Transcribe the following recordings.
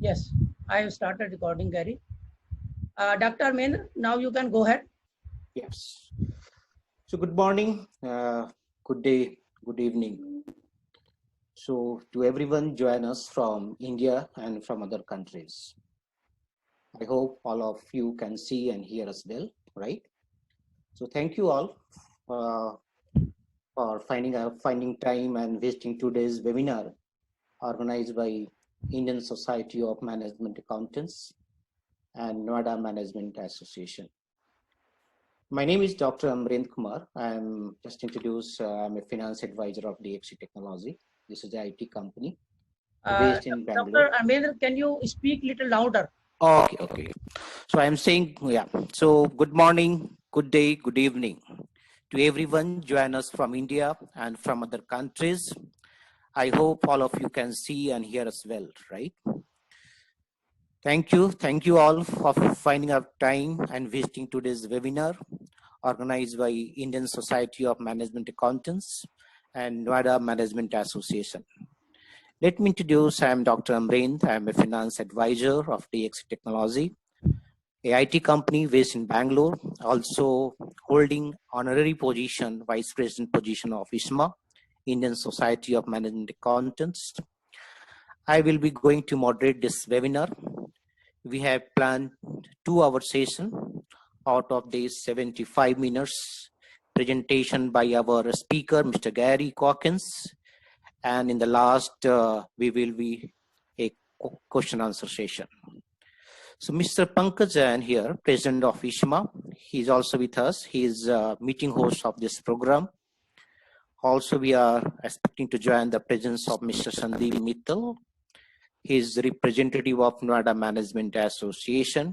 Yes, I have started recording, Gary. Dr. Mendra, now you can go ahead. Yes. So good morning, good day, good evening. So to everyone join us from India and from other countries. I hope all of you can see and hear us well, right? So thank you all for finding time and visiting today's webinar organized by Indian Society of Management Accountants and Noida Management Association. My name is Dr. Amrendra Kumar. I'm just introduced. I'm a finance advisor of DXC Technology. This is the IT company based in Bangalore. Dr. Mendra, can you speak a little louder? Okay. So I'm saying, yeah. So good morning, good day, good evening to everyone join us from India and from other countries. I hope all of you can see and hear us well, right? Thank you all for finding out time and visiting today's webinar organized by Indian Society of Management Accountants and Noida Management Association. Let me introduce, I am Dr. Amrendra. I am a finance advisor of DXC Technology, a IT company based in Bangalore, also holding honorary position, vice president position of ISMA, Indian Society of Management Accountants. I will be going to moderate this webinar. We have planned 2-hour session. Out of these 75 minutes presentation by our speaker, Mr. Gary Calkins. And in the last, we will be a question answer session. So Mr. Pankaj Jain here, President of ISMA. He's also with us. He is meeting host of this program. Also, we are expecting to join the presence of Mr. Sandeep Mittal. He is the representative of Noida Management Association.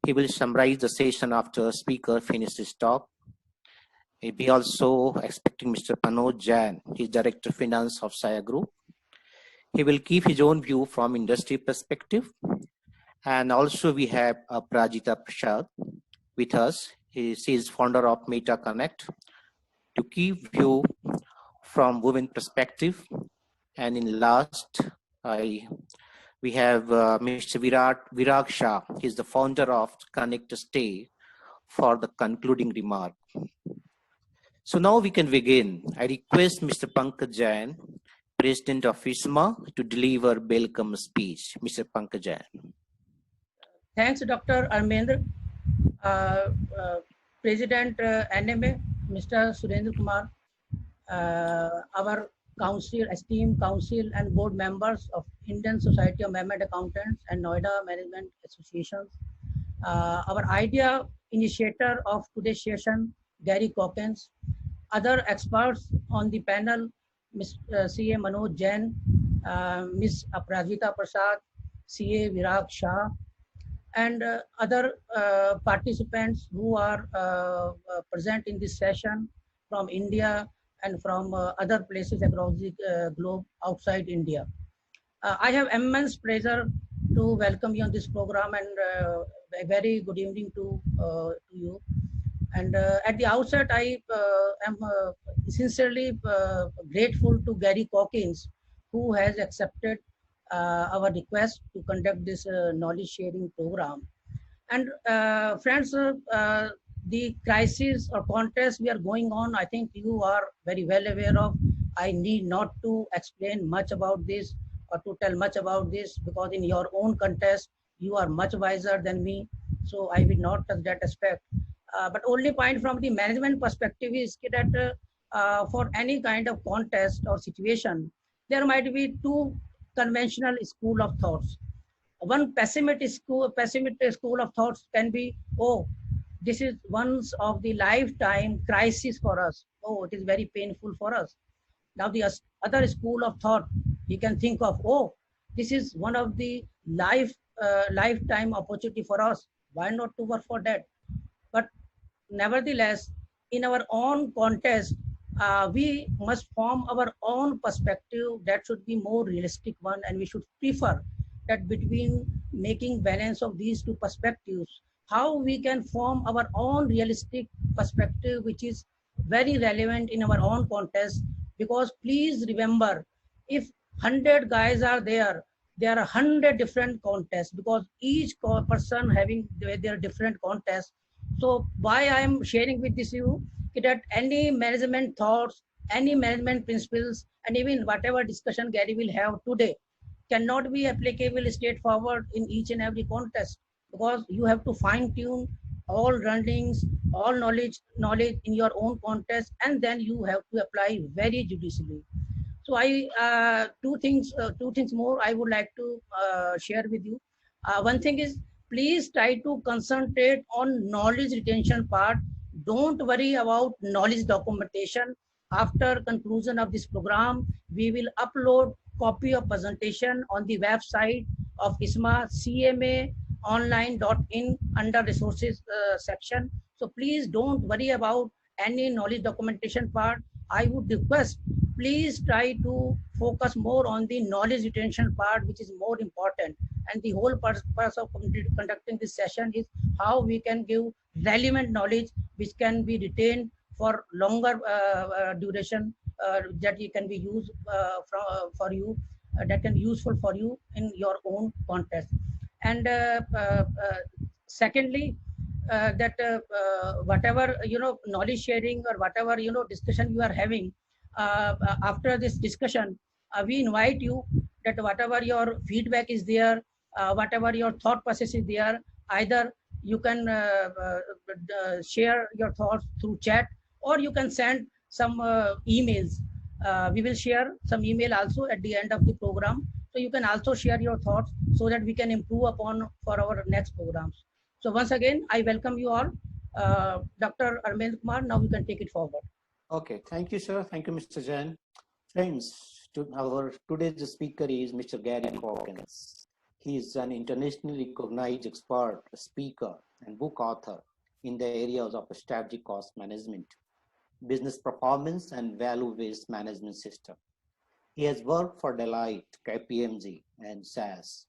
He will summarize the session after speaker finishes his talk. We also expecting Mr. Manoj Jain, he's Director of Finance of Saya Group. He will give his own view from industry perspective. And also we have Prajita Prasad with us. She is founder of Meta Connect to give view from women perspective. And in last, we have Mr. Virag Shah. He's the founder of Connect Stay for the concluding remark. So now we can begin. I request Mr. Pankaj Jain, President of ISMA, to deliver welcome speech. Mr. Pankaj Jain. Thanks, Dr. Armendra. President NMA, Mr. Surendra Kumar, our esteemed council and board members of Indian Society of Management Accountants and Noida Management Associations. Our idea initiator of today's session, Gary Calkins, other experts on the panel, Ms. CA Manoj Jain, Ms. Aprajita Prasad, CA Virag Shah, and other participants who are present in this session from India and from other places across the globe outside India. I have immense pleasure to welcome you on this program, and a very good evening to you. And at the outset, I am sincerely grateful to Gary Calkins, who has accepted our request to conduct this knowledge sharing program. And friends, the crisis or contest we are going on, I think you are very well aware of. I need not to explain much about this or to tell much about this, because in your own contest, you are much wiser than me. So I will not touch that aspect. But only point from the management perspective is that for any kind of contest or situation, there might be two conventional school of thoughts. One pessimistic school of thoughts can be, oh, this is one of the lifetime crisis for us. Oh, it is very painful for us. Now the other school of thought, you can think of, oh, this is one of the lifetime opportunity for us. Why not to work for that? But nevertheless, in our own contest, we must form our own perspective that should be more realistic one, and we should prefer that between making balance of these two perspectives, how we can form our own realistic perspective, which is very relevant in our own contest. Because please remember, if 100 guys are there, there are 100 different contests, because each person having their different contests. So why I am sharing with this you, that any management thoughts, any management principles, and even whatever discussion Gary will have today cannot be applicable straightforward in each and every contest, because you have to fine tune all learnings, all knowledge in your own contest, and then you have to apply very judiciously. So I two things more I would like to share with you. One thing is, please try to concentrate on knowledge retention part. Don't worry about knowledge documentation. After conclusion of this program, we will upload copy of presentation on the website of ISMA CMA online.in under resources section. So please don't worry about any knowledge documentation part. I would request, please try to focus more on the knowledge retention part, which is more important. And the whole purpose of conducting this session is how we can give relevant knowledge which can be retained for longer duration, that you can be used for you, that can be useful for you in your own context. And secondly, that whatever knowledge sharing or whatever discussion you are having, after this discussion, we invite you that whatever your feedback is there, whatever your thought process is there, either you can share your thoughts through chat, or you can send some emails. We will share some email also at the end of the program, so you can also share your thoughts so that we can improve upon for our next programs. So once again, I welcome you all. Dr. Arvind Kumar, now you can take it forward. Okay, thank you, sir. Thank you, Mr. Jain. Friends, our today's speaker is Mr. Gary Hawkins. He is an internationally recognized expert, speaker, and book author in the areas of strategic cost management, business performance, and value-based management system. He has worked for Deloitte, KPMG, and SAS.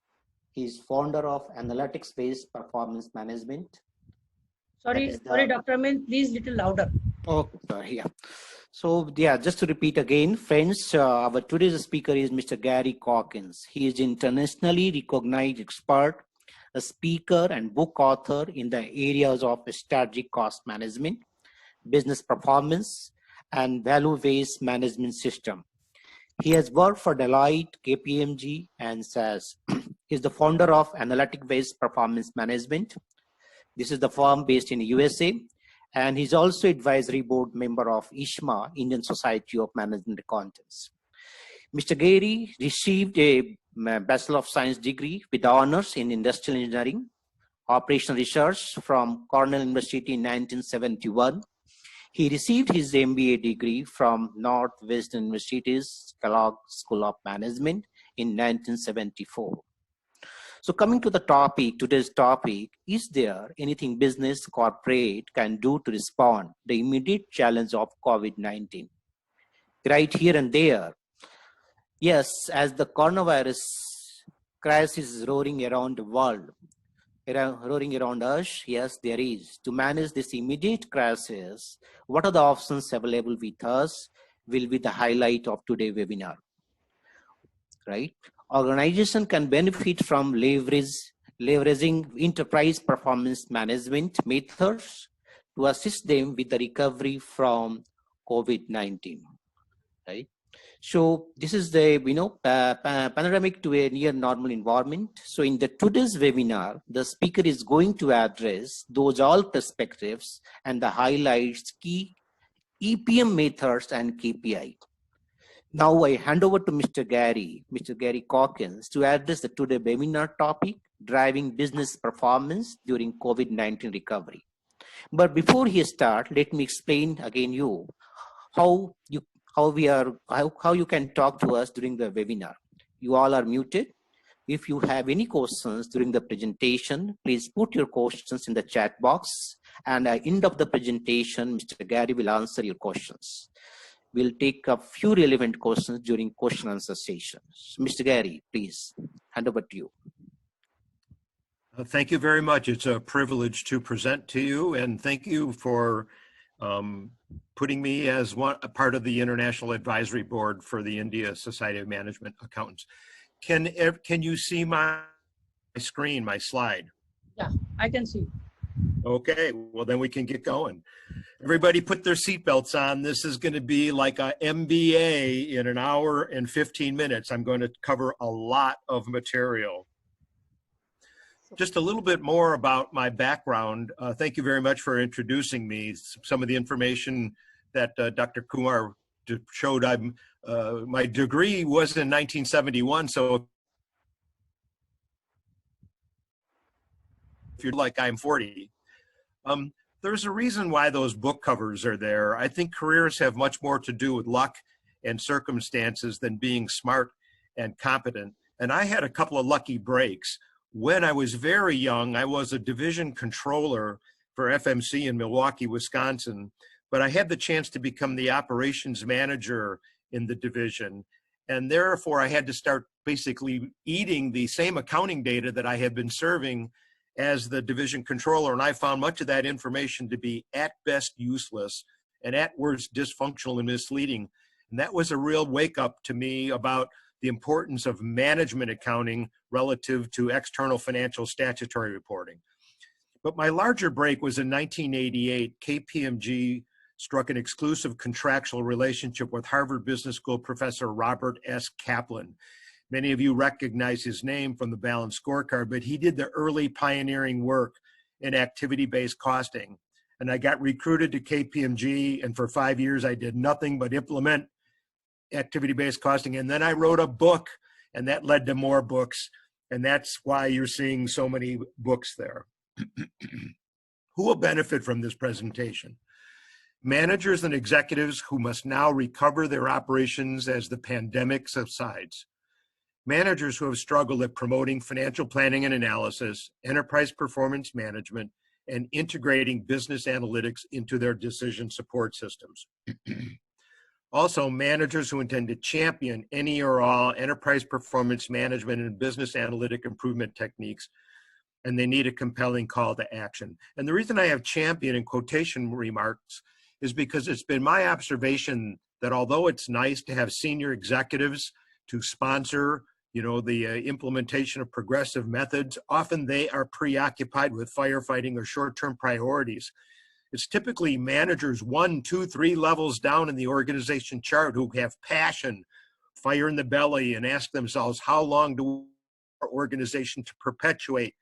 He is founder of analytics-based performance management. Sorry, Dr. Amin, please little louder. Oh, sorry, yeah. So, yeah, just to repeat again, friends, our today's speaker is Mr. Gary Hawkins. He is internationally recognized expert, a speaker and book author in the areas of strategic cost management, business performance, and value-based management system. He has worked for Deloitte, KPMG, and SAS. He is the founder of Analytic-Based Performance Management. This is the firm based in USA, and he's also advisory board member of ISMA, Indian Society of Management Accountants. Mr. Gary received a Bachelor of Science degree with honors in Industrial Engineering, Operational Research from Cornell University in 1971. He received his MBA degree from Northwestern University's Kellogg School of Management in 1974. So coming to the topic, today's topic, is there anything business corporate can do to respond to the immediate challenge of COVID-19? Right here and there. Yes, as the coronavirus crisis is roaring around the world, roaring around us, yes, there is. To manage this immediate crisis, what are the options available with us will be the highlight of today's webinar, right? Organization can benefit from leveraging enterprise performance management methods to assist them with the recovery from COVID-19, right? So this is the panoramic to a near normal environment. So in the today's webinar, the speaker is going to address those all perspectives and the highlights key EPM methods and KPI. Now I hand over to Mr. Gary Hawkins to address the today webinar topic, driving business performance during COVID-19 recovery. But before he starts, let me explain again you how you can talk to us during the webinar. You all are muted. If you have any questions during the presentation, please put your questions in the chat box, and at the end of the presentation, Mr. Gary will answer your questions. We'll take a few relevant questions during question and answer sessions. Mr. Gary, please, hand over to you. Thank you very much. It's a privilege to present to you, and thank you for putting me as a part of the International Advisory Board for the India Society of Management Accountants. Can you see my screen, my slide? Yeah, I can see. Okay, well then we can get going. Everybody put their seatbelts on. This is going to be like a MBA in an hour and 15 minutes. I'm going to cover a lot of material. Just a little bit more about my background. Thank you very much for introducing me. Some of the information that Dr. Kumar showed, my degree was in 1971, so if you're like I'm 40. There's a reason why those book covers are there. I think careers have much more to do with luck and circumstances than being smart and competent. And I had a couple of lucky breaks. When I was very young, I was a division controller for FMC in Milwaukee, Wisconsin, but I had the chance to become the operations manager in the division. And therefore, I had to start basically eating the same accounting data that I had been serving as the division controller, and I found much of that information to be at best useless and at worst dysfunctional and misleading. And that was a real wake up to me about the importance of management accounting relative to external financial statutory reporting. But my larger break was in 1988. KPMG struck an exclusive contractual relationship with Harvard Business School professor Robert S. Kaplan. Many of you recognize his name from the balanced scorecard, but he did the early pioneering work in activity-based costing. And I got recruited to KPMG, and for 5 years I did nothing but implement activity-based costing. And then I wrote a book, and that led to more books. And that's why you're seeing so many books there. Who will benefit from this presentation? Managers and executives who must now recover their operations as the pandemic subsides. Managers who have struggled at promoting financial planning and analysis, enterprise performance management, and integrating business analytics into their decision support systems. Also, managers who intend to champion any or all enterprise performance management and business analytic improvement techniques, and they need a compelling call to action. And the reason I have champion in quotation remarks is because it's been my observation that although it's nice to have senior executives to sponsor the implementation of progressive methods, often they are preoccupied with firefighting or short-term priorities. It's typically managers 1, 2, 3 levels down in the organization chart who have passion, fire in the belly, and ask themselves, how long do our organization to perpetuate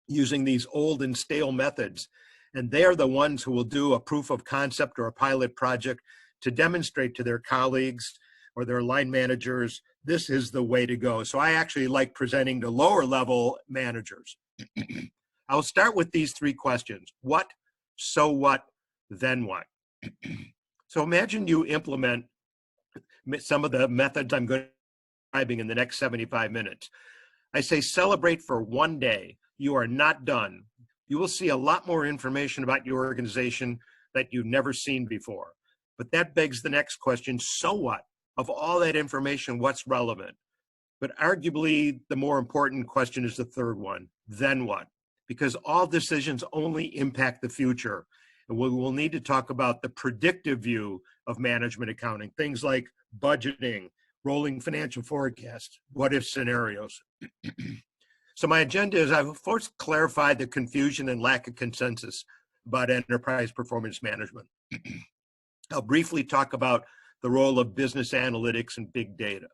using these old and stale methods? And they're the ones who will do a proof of concept or a pilot project to demonstrate to their colleagues or their line managers, this is the way to go. So I actually like presenting to lower level managers. I'll start with these 3 questions. What, so what, then what? So imagine you implement some of the methods I'm going to be describing in the next 75 minutes. I say celebrate for 1 day. You are not done. You will see a lot more information about your organization that you've never seen before. But that begs the next question, so what? Of all that information, what's relevant? But arguably, the more important question is the third one, then what? Because all decisions only impact the future. And we will need to talk about the predictive view of management accounting, things like budgeting, rolling financial forecasts, what-if scenarios. So my agenda is I will first clarify the confusion and lack of consensus about enterprise performance management. I'll briefly talk about the role of business analytics and big data.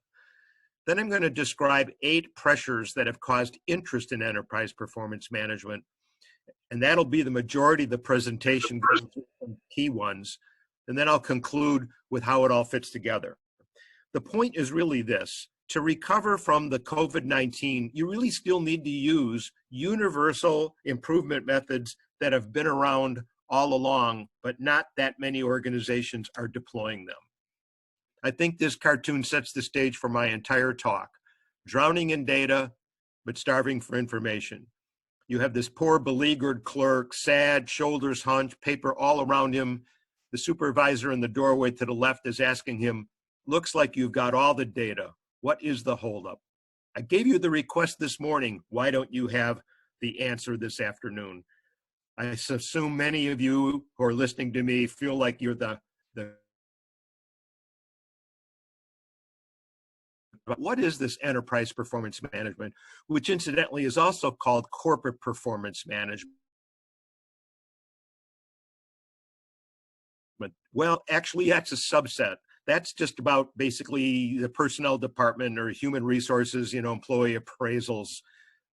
Then I'm going to describe 8 pressures that have caused interest in enterprise performance management. And that'll be the majority of the presentation, going through some key ones. And then I'll conclude with how it all fits together. The point is really this. To recover from the COVID-19, you really still need to use universal improvement methods that have been around all along, but not that many organizations are deploying them. I think this cartoon sets the stage for my entire talk. Drowning in data, but starving for information. You have this poor beleaguered clerk, sad, shoulders hunched, paper all around him. The supervisor in the doorway to the left is asking him, looks like you've got all the data. What is the holdup? I gave you the request this morning. Why don't you have the answer this afternoon? I assume many of you who are listening to me feel like you're the about what is this enterprise performance management, which incidentally is also called corporate performance management. Well, actually, that's a subset. That's just about basically the personnel department or human resources, employee appraisals.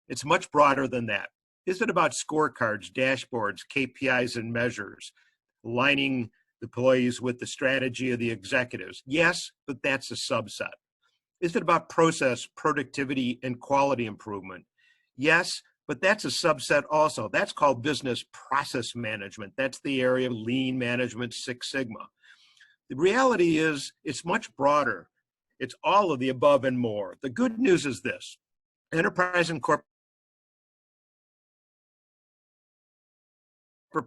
It's much broader than that. Is it about scorecards, dashboards, KPIs, and measures, aligning the employees with the strategy of the executives? Yes, but that's a subset. Is it about process, productivity, and quality improvement? Yes, but that's a subset also. That's called business process management. That's the area of lean management, Six Sigma. The reality is it's much broader. It's all of the above and more. The good news is this: enterprise and corporate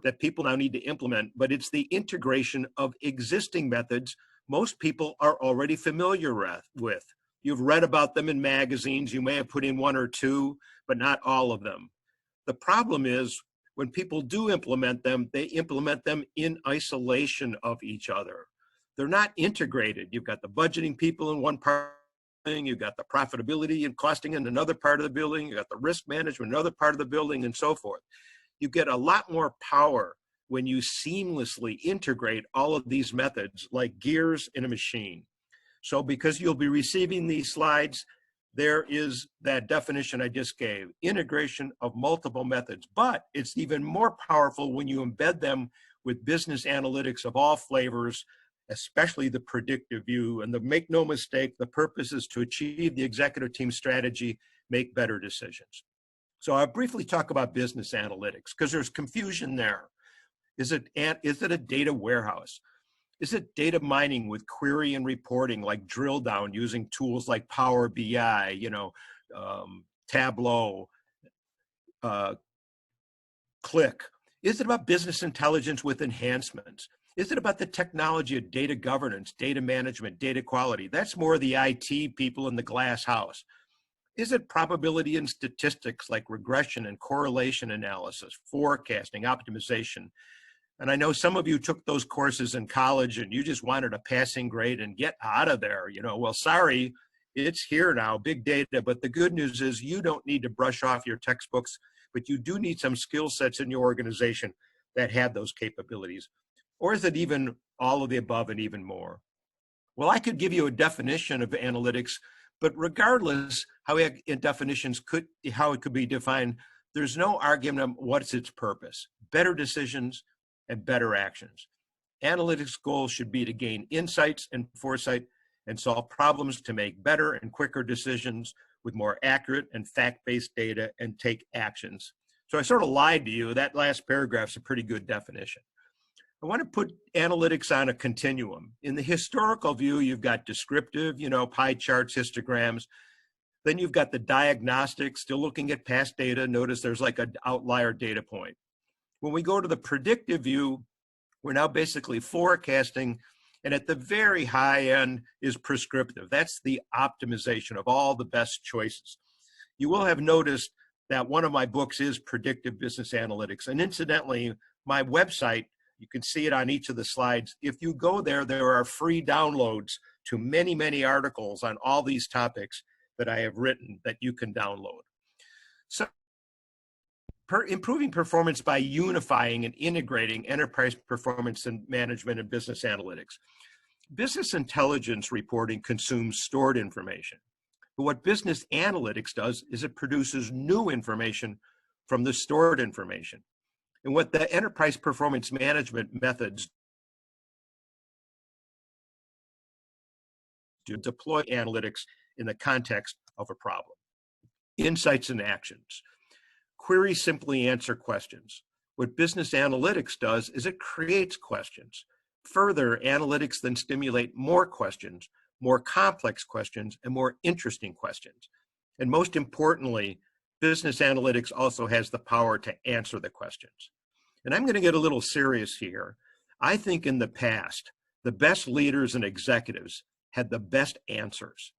that people now need to implement, but it's the integration of existing methods most people are already familiar with. You've read about them in magazines. You may have put in one or two, but not all of them. The problem is when people do implement them, they implement them in isolation of each other. They're not integrated. You've got the budgeting people in one part of the building, you've got the profitability and costing in another part of the building, you've got the risk management in another part of the building, and so forth. You get a lot more power when you seamlessly integrate all of these methods like gears in a machine. So because you'll be receiving these slides, there is that definition I just gave, integration of multiple methods, but it's even more powerful when you embed them with business analytics of all flavors, especially the predictive view. And make no mistake, the purpose is to achieve the executive team strategy, make better decisions. So I'll briefly talk about business analytics because there's confusion there. Is it a data warehouse? Is it data mining with query and reporting like drill down using tools like Power BI, Tableau, Click? Is it about business intelligence with enhancements? Is it about the technology of data governance, data management, data quality? That's more the IT people in the glass house. Is it probability and statistics like regression and correlation analysis, forecasting, optimization? And I know some of you took those courses in college and you just wanted a passing grade and get out of there. Well, sorry, it's here now, big data. But the good news is you don't need to brush off your textbooks, but you do need some skill sets in your organization that have those capabilities. Or is it even all of the above and even more? Well, I could give you a definition of analytics, but regardless how it could be defined, there's no argument on what's its purpose. Better decisions and better actions. Analytics goals should be to gain insights and foresight and solve problems to make better and quicker decisions with more accurate and fact-based data and take actions. So I sort of lied to you. That last paragraph's a pretty good definition. I want to put analytics on a continuum. In the historical view, you've got descriptive, pie charts, histograms. Then you've got the diagnostic, still looking at past data. Notice there's like an outlier data point. When we go to the predictive view, we're now basically forecasting, and at the very high end is prescriptive. That's the optimization of all the best choices. You will have noticed that one of my books is Predictive Business Analytics. And incidentally, my website, you can see it on each of the slides. If you go there, there are free downloads to many, many articles on all these topics that I have written that you can download. So improving performance by unifying and integrating enterprise performance and management and business analytics. Business intelligence reporting consumes stored information. But what business analytics does is it produces new information from the stored information. And what the enterprise performance management methods do, deploy analytics in the context of a problem. Insights and actions. Queries simply answer questions. What business analytics does is it creates questions. Further, analytics then stimulate more questions, more complex questions, and more interesting questions. And most importantly, business analytics also has the power to answer the questions. And I'm going to get a little serious here. I think in the past, the best leaders and executives had the best answers.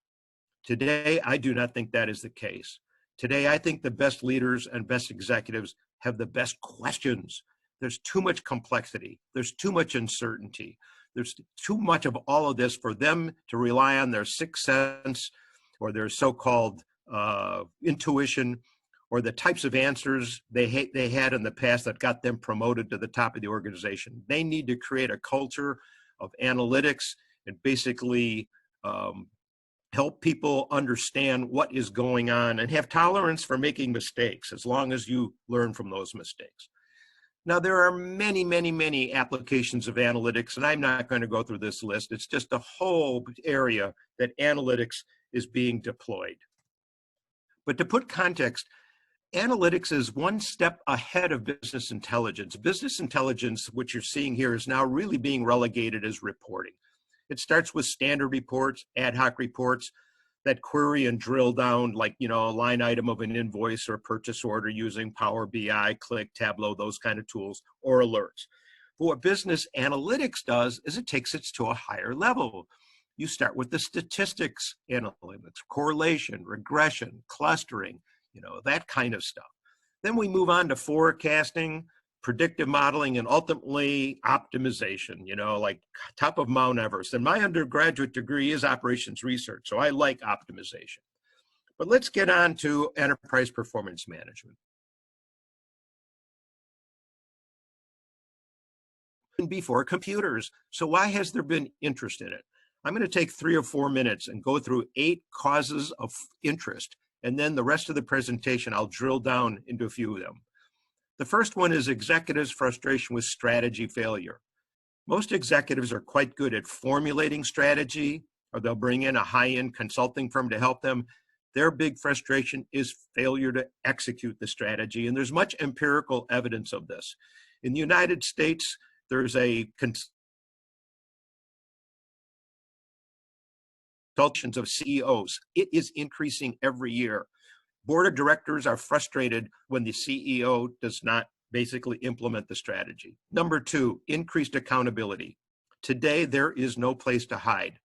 Today, I do not think that is the case. Today, I think the best leaders and best executives have the best questions. There's too much complexity. There's too much uncertainty. There's too much of all of this for them to rely on their sixth sense or their so-called intuition, or the types of answers they had in the past that got them promoted to the top of the organization. They need to create a culture of analytics and basically help people understand what is going on and have tolerance for making mistakes as long as you learn from those mistakes. Now, there are many, many, many applications of analytics, and I'm not going to go through this list. It's just a whole area that analytics is being deployed. But to put context, analytics is one step ahead of business intelligence. Business intelligence, which you're seeing here, is now really being relegated as reporting. It starts with standard reports, ad hoc reports that query and drill down, like, a line item of an invoice or purchase order using Power BI, Click, Tableau, those kind of tools, or alerts. But what business analytics does is it takes it to a higher level. You start with the statistics analytics, correlation, regression, clustering, that kind of stuff. Then we move on to forecasting, predictive modeling, and ultimately optimization, like top of Mount Everest. And my undergraduate degree is operations research, so I like optimization. But let's get on to enterprise performance management. Before computers, so why has there been interest in it? I'm going to take 3 or 4 minutes and go through 8 causes of interest, and then the rest of the presentation I'll drill down into a few of them. The first one is executives' frustration with strategy failure. Most executives are quite good at formulating strategy, or they'll bring in a high-end consulting firm to help them. Their big frustration is failure to execute the strategy, and there's much empirical evidence of this. In the United States, there's a consultations of CEOs. It is increasing every year. Board of directors are frustrated when the CEO does not basically implement the strategy. Number 2, increased accountability. Today, there is no place to hide.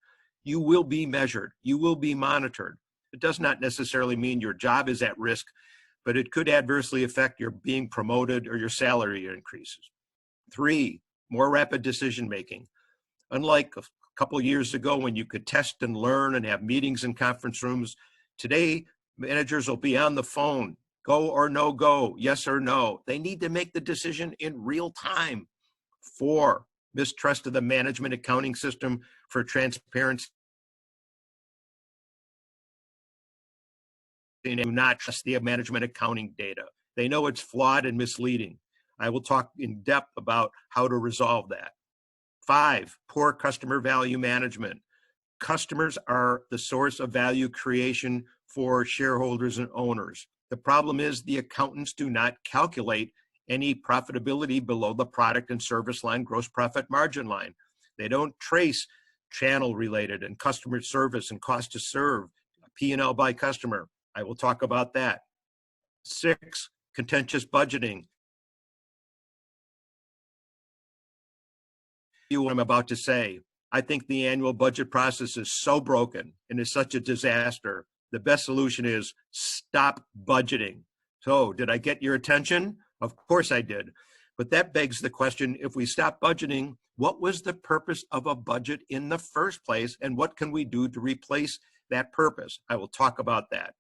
You will be measured. You will be monitored. It does not necessarily mean your job is at risk, but it could adversely affect your being promoted or your salary increases. 3, more rapid decision-making. Unlike a couple years ago when you could test and learn and have meetings in conference rooms, today, managers will be on the phone, go or no go, yes or no. They need to make the decision in real time. 4, mistrust of the management accounting system for transparency. They do not trust the management accounting data. They know it's flawed and misleading. I will talk in depth about how to resolve that. 5, poor customer value management. Customers are the source of value creation for shareholders and owners. The problem is the accountants do not calculate any profitability below the product and service line, gross profit margin line. They don't trace channel related and customer service and cost to serve, P&L by customer. I will talk about that. 6, contentious budgeting. What I'm about to say. I think the annual budget process is so broken and is such a disaster. The best solution is stop budgeting. So, did I get your attention? Of course I did. But that begs the question, if we stop budgeting, what was the purpose of a budget in the first place, and what can we do to replace that purpose? I will talk about that.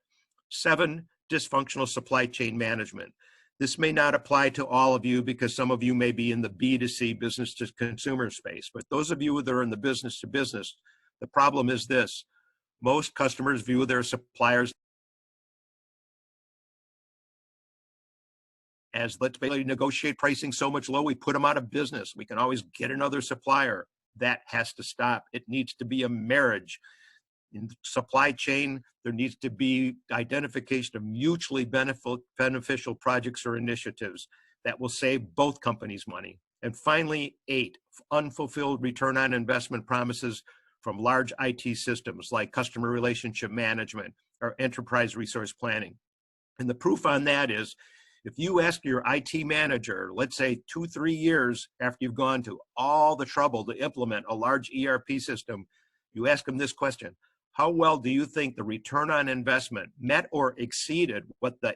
7, dysfunctional supply chain management. This may not apply to all of you because some of you may be in the B2C, business to consumer space, but those of you that are in the business to business, the problem is this. Most customers view their suppliers as, let's basically negotiate pricing so much low, we put them out of business. We can always get another supplier. That has to stop. It needs to be a marriage. In the supply chain, there needs to be identification of mutually beneficial projects or initiatives that will save both companies money. And finally, 8, unfulfilled return on investment promises from large IT systems like customer relationship management or enterprise resource planning. And the proof on that is, if you ask your IT manager, let's say 2-3 years after you've gone to all the trouble to implement a large ERP system, you ask them this question: how well do you think the return on investment met or exceeded what the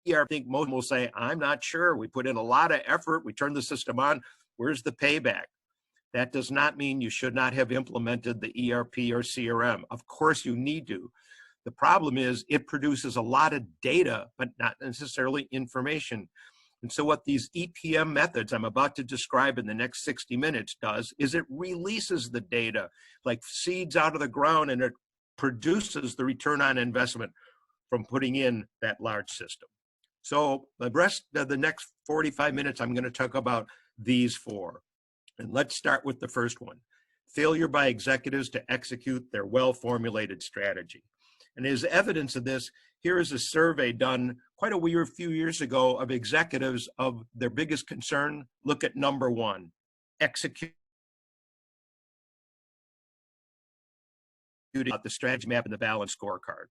ERP? I think most will say, I'm not sure. We put in a lot of effort. We turned the system on. Where's the payback? That does not mean you should not have implemented the ERP or CRM. Of course you need to. The problem is it produces a lot of data, but not necessarily information. And so what these EPM methods I'm about to describe in the next 60 minutes does is it releases the data like seeds out of the ground, and it produces the return on investment from putting in that large system. So the rest of the next 45 minutes, I'm going to talk about these four. And let's start with the first one: failure by executives to execute their well-formulated strategy. And as evidence of this, here is a survey done quite a few years ago of executives of their biggest concern. Look at number one: execute the strategy map and the balanced scorecard.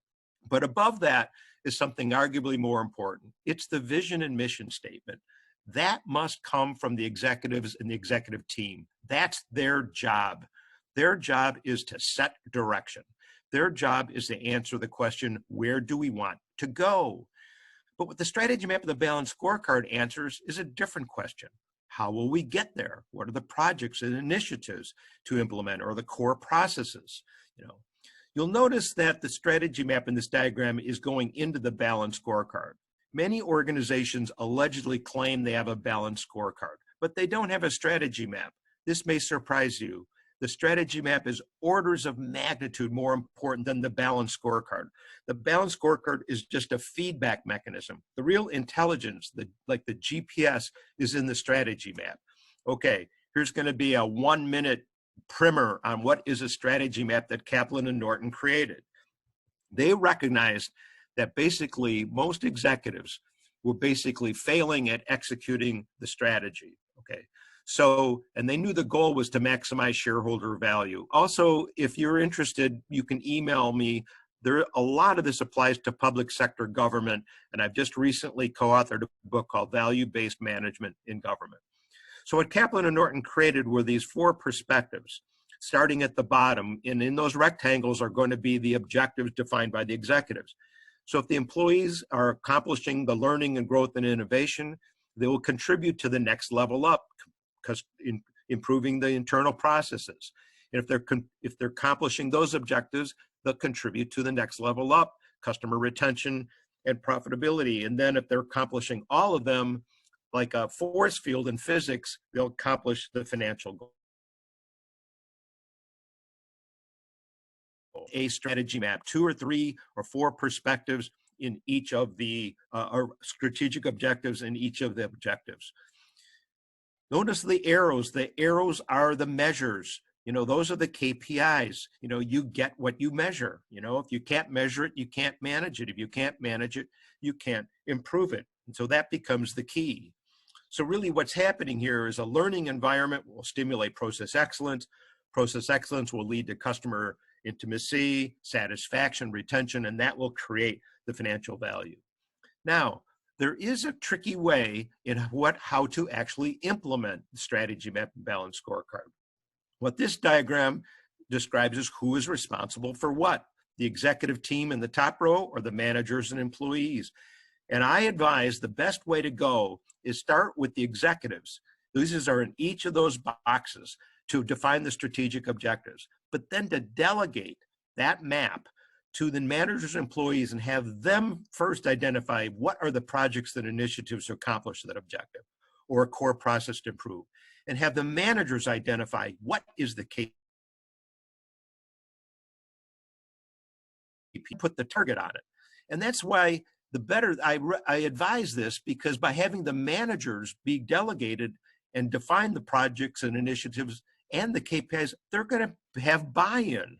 But above that is something arguably more important. It's the vision and mission statement. That must come from the executives and the executive team. That's their job. Their job is to set direction. Their job is to answer the question, where do we want to go? But what the strategy map and the balanced scorecard answers is a different question. How will we get there? What are the projects and initiatives to implement, or the core processes? You'll notice that the strategy map in this diagram is going into the balanced scorecard. Many organizations allegedly claim they have a balanced scorecard, but they don't have a strategy map. This may surprise you. The strategy map is orders of magnitude more important than the balanced scorecard. The balanced scorecard is just a feedback mechanism. The real intelligence, like the GPS, is in the strategy map. Okay, here's going to be a 1-minute primer on what is a strategy map that Kaplan and Norton created. They recognized that basically most executives were basically failing at executing the strategy. Okay. So, and they knew the goal was to maximize shareholder value. Also, if you're interested, you can email me. A lot of this applies to public sector government, and I've just recently co-authored a book called Value-Based Management in Government. So what Kaplan and Norton created were these 4 perspectives, starting at the bottom, and in those rectangles are going to be the objectives defined by the executives. So if the employees are accomplishing the learning and growth and innovation, they will contribute to the next level up, because improving the internal processes. And if they're accomplishing those objectives, they'll contribute to the next level up, customer retention and profitability. And then if they're accomplishing all of them, like a force field in physics, they'll accomplish the financial goal. A strategy map, 2 or 3 or 4 perspectives in each of the or strategic objectives in each of the objectives. Notice the arrows. The arrows are the measures. Those are the KPIs. You get what you measure. If you can't measure it, you can't manage it. If you can't manage it, you can't improve it. And so that becomes the key. So really what's happening here is a learning environment will stimulate process excellence. Process excellence will lead to customer intimacy, satisfaction, retention, and that will create the financial value. Now, there is a tricky way in how to actually implement the strategy map and balanced scorecard. What this diagram describes is who is responsible for what, the executive team in the top row or the managers and employees. And I advise the best way to go is start with the executives. These are in each of those boxes to define the strategic objectives, but then to delegate that map to the managers and employees and have them first identify what are the projects and initiatives to accomplish that objective or a core process to improve, and have the managers identify what is the KPI, put the target on it. And that's why the better, I advise this, because by having the managers be delegated and define the projects and initiatives and the KPIs, they're going to have buy-in.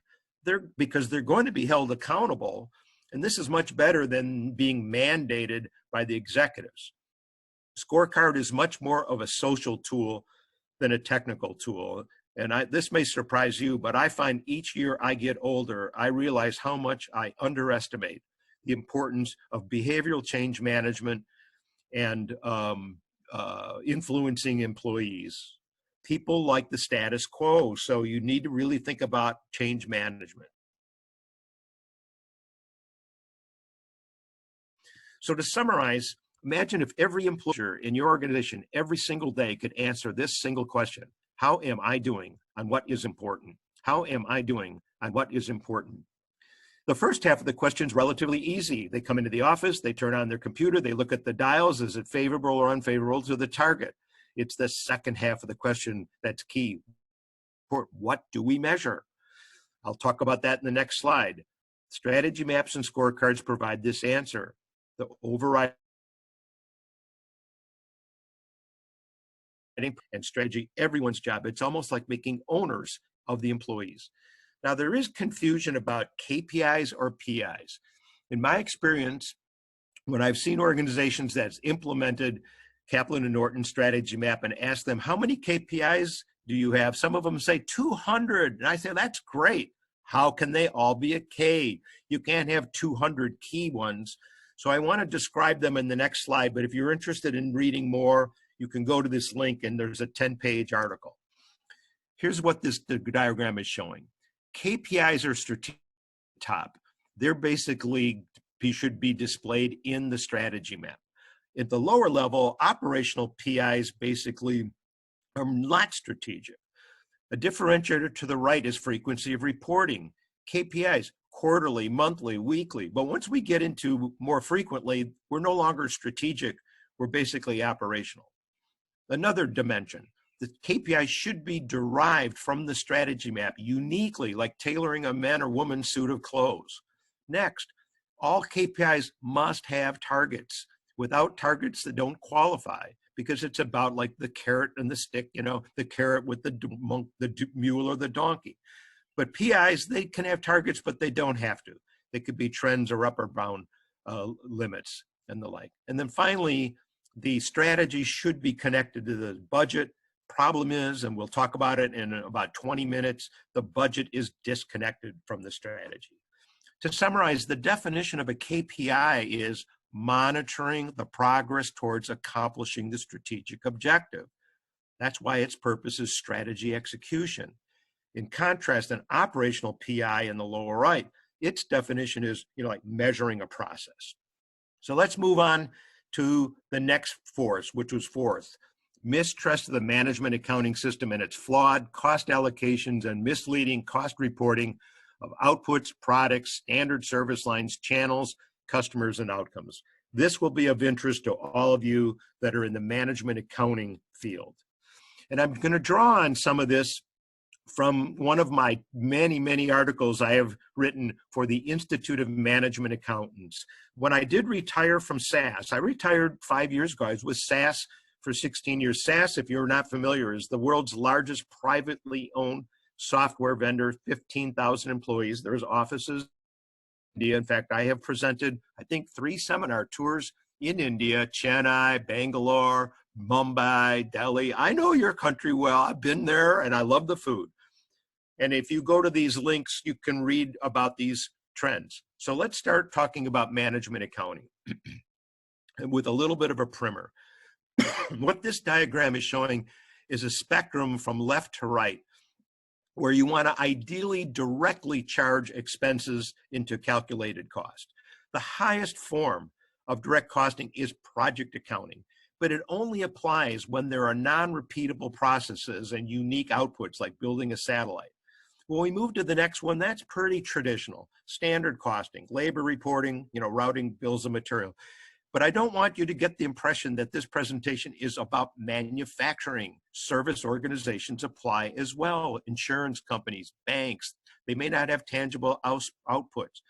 Because they're going to be held accountable, and this is much better than being mandated by the executives. Scorecard is much more of a social tool than a technical tool, and this may surprise you, but I find each year I get older, I realize how much I underestimate the importance of behavioral change management and influencing employees. People like the status quo, so you need to really think about change management. So to summarize, imagine if every employer in your organization every single day could answer this single question: How am I doing on what is important? How am I doing on what is important? The first half of the question is relatively easy. They come into the office, they turn on their computer, they look at the dials. Is it favorable or unfavorable to the target? It's the second half of the question that's key. What do we measure? I'll talk about that in the next slide. Strategy maps and scorecards provide this answer. The overriding and strategy, everyone's job. It's almost like making owners of the employees. Now, there is confusion about KPIs or PIs. In my experience, when I've seen organizations that's implemented Kaplan and Norton strategy map and asked them, how many KPIs do you have? Some of them say 200. And I say, that's great. How can they all be a K? You can't have 200 key ones. So I want to describe them in the next slide, but if you're interested in reading more, you can go to this link and there's a 10-page article. Here's what the diagram is showing. KPIs are strategic top. They're basically should be displayed in the strategy map. At the lower level, operational PIs basically are not strategic. A differentiator to the right is frequency of reporting. KPIs, quarterly, monthly, weekly. But once we get into more frequently, we're no longer strategic. We're basically operational. Another dimension, the KPI should be derived from the strategy map uniquely, like tailoring a man or woman suit of clothes. Next, all KPIs must have targets. Without targets, they don't qualify, because it's about like the carrot and the stick, you know, the carrot with the mule or the donkey. But PIs, they can have targets, but they don't have to. They could be trends or upper bound limits and the like. And then finally, the strategy should be connected to the budget. Problem is, and we'll talk about it in about 20 minutes, the budget is disconnected from the strategy. To summarize, the definition of a KPI is monitoring the progress towards accomplishing the strategic objective. That's why its purpose is strategy execution. In contrast, an operational PI in the lower right, its definition is, like measuring a process. So let's move on to the next force, which was fourth. Mistrust of the management accounting system and its flawed cost allocations and misleading cost reporting of outputs, products, standard service lines, channels, customers, and outcomes. This will be of interest to all of you that are in the management accounting field. And I'm going to draw on some of this from one of my many, many articles I have written for the Institute of Management Accountants. When I did retire from SAS, I retired 5 years ago. I was with SAS for 16 years. SAS, if you're not familiar, is the world's largest privately owned software vendor, 15,000 employees. There's offices in India. In fact, I have presented, I think, 3 seminar tours in India, Chennai, Bangalore, Mumbai, Delhi. I know your country well. I've been there and I love the food. And if you go to these links, you can read about these trends. So let's start talking about management accounting with a little bit of a primer. What this diagram is showing is a spectrum from left to right, where you want to ideally directly charge expenses into calculated cost. The highest form of direct costing is project accounting, but it only applies when there are non-repeatable processes and unique outputs like building a satellite. When we move to the next one, that's pretty traditional. Standard costing, labor reporting, routing bills of material. But I don't want you to get the impression that this presentation is about manufacturing. Service organizations apply as well. Insurance companies, banks, they may not have tangible outputs.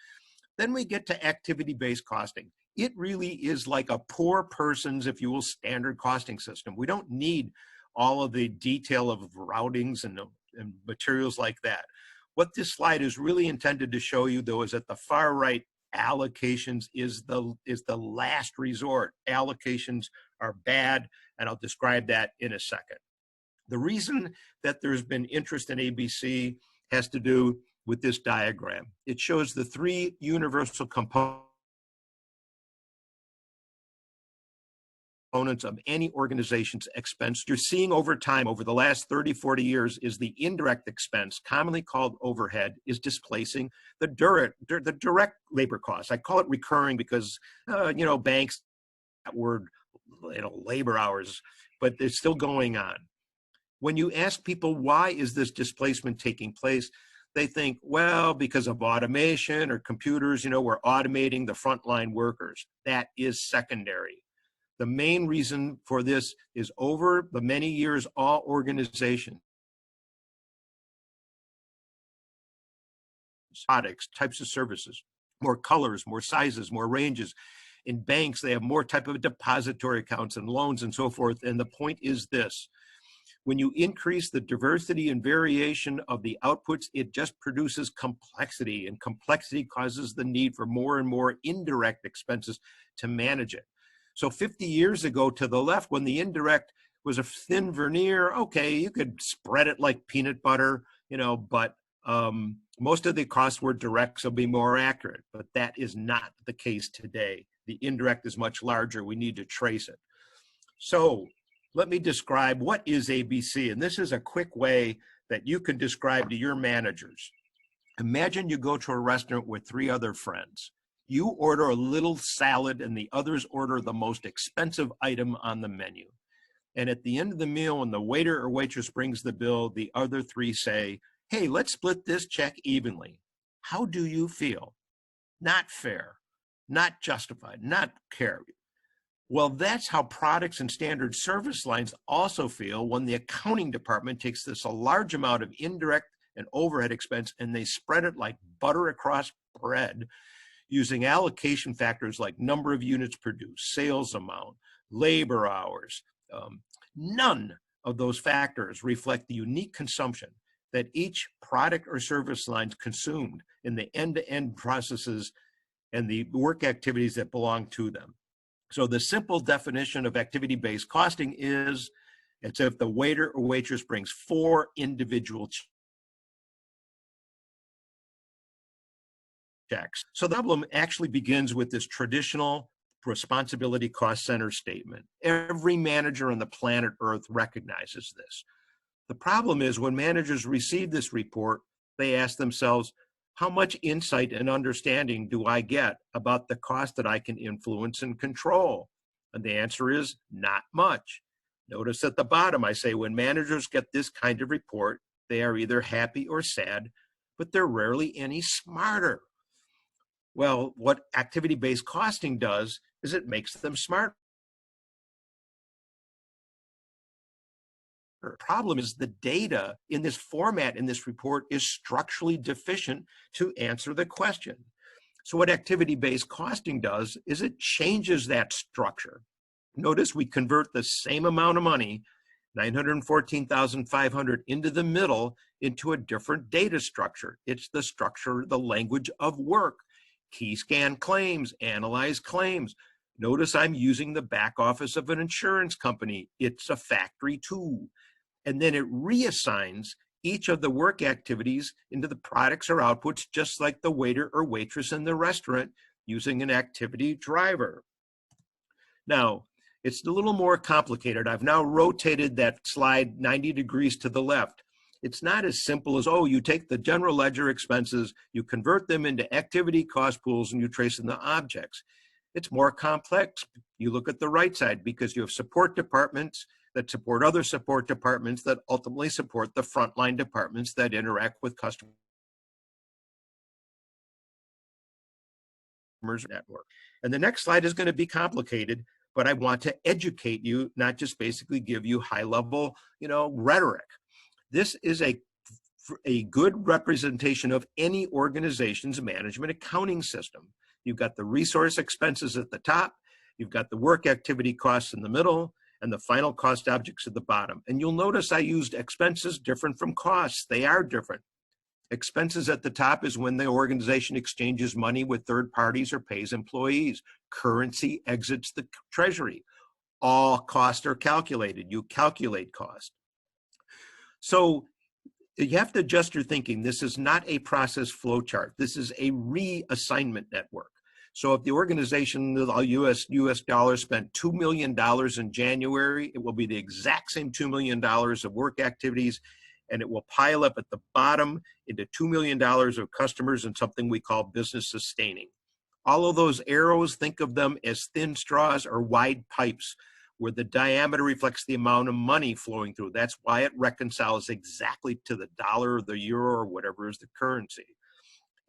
Then we get to activity-based costing. It really is like a poor person's, if you will, standard costing system. We don't need all of the detail of routings and materials like that. What this slide is really intended to show you, though, is at the far right, allocations is the last resort. Allocations are bad, and I'll describe that in a second. The reason that there's been interest in ABC has to do with this diagram. It shows the 3 universal components of any organization's expense. You're seeing over time, over the last 30, 40 years, is the indirect expense, commonly called overhead, is displacing the direct labor costs. I call it recurring because, banks, that word, labor hours, but it's still going on. When you ask people, why is this displacement taking place? They think, well, because of automation or computers, we're automating the frontline workers. That is secondary. The main reason for this is over the many years, all organizations, products, types of services, more colors, more sizes, more ranges. In banks, they have more type of depository accounts and loans and so forth. And the point is this: when you increase the diversity and variation of the outputs, it just produces complexity, and complexity causes the need for more and more indirect expenses to manage it. So 50 years ago to the left, when the indirect was a thin veneer, okay, you could spread it like peanut butter, but most of the costs were direct, so be more accurate. But that is not the case today. The indirect is much larger. We need to trace it. So let me describe what is ABC, and this is a quick way that you can describe to your managers. Imagine you go to a restaurant with 3 other friends. You order a little salad and the others order the most expensive item on the menu. And at the end of the meal, when the waiter or waitress brings the bill, the other 3 say, hey, let's split this check evenly. How do you feel? Not fair, not justified, not care. Well, that's how products and standard service lines also feel when the accounting department takes this a large amount of indirect and overhead expense and they spread it like butter across bread using allocation factors like number of units produced, sales amount, labor hours. None of those factors reflect the unique consumption that each product or service line consumed in the end-to-end processes and the work activities that belong to them. So the simple definition of activity-based costing is it's if the waiter or waitress brings 4 individual checks. So the problem actually begins with this traditional responsibility cost center statement. Every manager on the planet Earth recognizes this. The problem is when managers receive this report, they ask themselves, how much insight and understanding do I get about the cost that I can influence and control? And the answer is not much. Notice at the bottom, I say when managers get this kind of report, they are either happy or sad, but they're rarely any smarter. Well, what activity-based costing does is it makes them smarter. The problem is the data in this format in this report is structurally deficient to answer the question. So what activity-based costing does is it changes that structure. Notice we convert the same amount of money, $914,500, into the middle into a different data structure. It's the structure, the language of work. Key scan claims, analyze claims. Notice I'm using the back office of an insurance company. It's a factory too. And then it reassigns each of the work activities into the products or outputs, just like the waiter or waitress in the restaurant using an activity driver. Now, it's a little more complicated. I've now rotated that slide 90 degrees to the left. It's not as simple as, oh, you take the general ledger expenses, you convert them into activity cost pools, and you trace in the objects. It's more complex. You look at the right side because you have support departments that support other support departments that ultimately support the frontline departments that interact with customers network. And the next slide is going to be complicated, but I want to educate you, not just basically give you high-level, rhetoric. This is a good representation of any organization's management accounting system. You've got the resource expenses at the top, you've got the work activity costs in the middle, and the final cost objects at the bottom. And you'll notice I used expenses different from costs. They are different. Expenses at the top is when the organization exchanges money with third parties or pays employees. Currency exits the treasury. All costs are calculated. You calculate cost. So you have to adjust your thinking. This is not a process flow chart. This is a reassignment network. So if the organization, the US dollar, spent $2 million in January, it will be the exact same $2 million of work activities, and it will pile up at the bottom into $2 million of customers and something we call business sustaining. All of those arrows, think of them as thin straws or wide pipes. where the diameter reflects the amount of money flowing through. That's why it reconciles exactly to the dollar or the euro or whatever is the currency.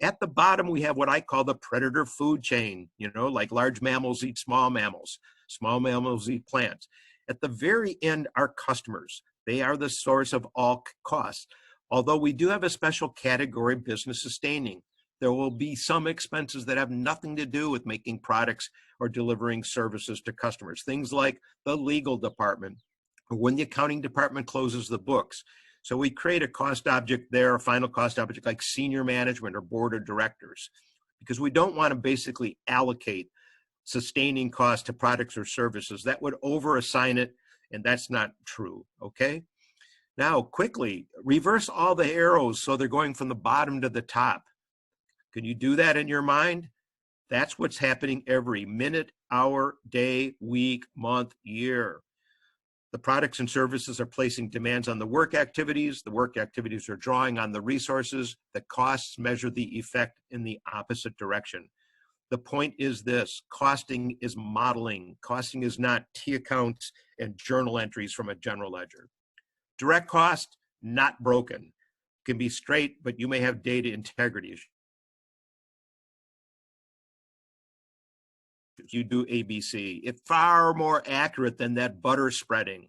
At the bottom, we have what I call the predator food chain, you know, like large mammals eat small mammals eat plants. At the very end are customers. They are the source of all costs. Although we do have a special category, business sustaining. There will be some expenses that have nothing to do with making products or delivering services to customers. Things like the legal department, or when the accounting department closes the books. So we create a cost object there, a final cost object like senior management or board of directors, because we don't want to basically allocate sustaining costs to products or services. That would over-assign it, and that's not true, okay? Now, quickly, reverse all the arrows so they're going from the bottom to the top. Can you do that in your mind? That's what's happening every minute, hour, day, week, month, year. The products and services are placing demands on the work activities. The work activities are drawing on the resources. The costs measure the effect in the opposite direction. The point is this: costing is modeling. Costing is not T accounts and journal entries from a general ledger. Direct cost, not broken. Can be straight, but you may have data integrity issues. You do ABC. It's far more accurate than that butter spreading.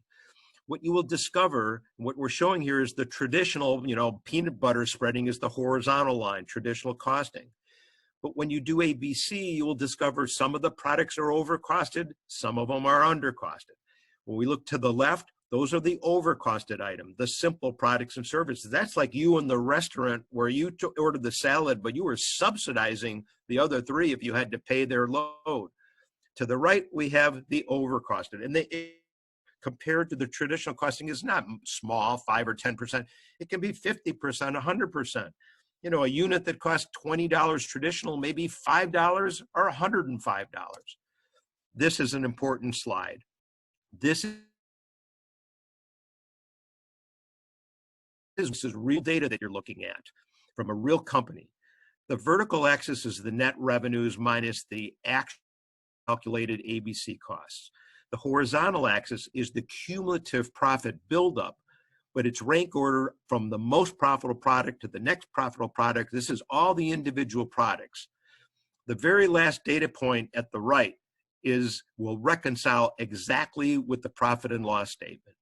What you will discover, what we're showing here is the traditional, peanut butter spreading is the horizontal line, traditional costing. But when you do ABC, you will discover some of the products are overcosted, some of them are undercosted. When we look to the left, those are the overcosted item, the simple products and services. That's like you in the restaurant where you ordered the salad, but you were subsidizing the other three if you had to pay their load. To the right, we have the overcosted. And they, compared to the traditional costing, is not small, 5 or 10%. It can be 50%, 100%. A unit that costs $20 traditional, maybe $5 or $105. This is an important slide. This is real data that you're looking at from a real company. The vertical axis is the net revenues minus the actual calculated ABC costs. The horizontal axis is the cumulative profit buildup, but it's rank order from the most profitable product to the next profitable product. This is all the individual products. The very last data point at the right will reconcile exactly with the profit and loss statement.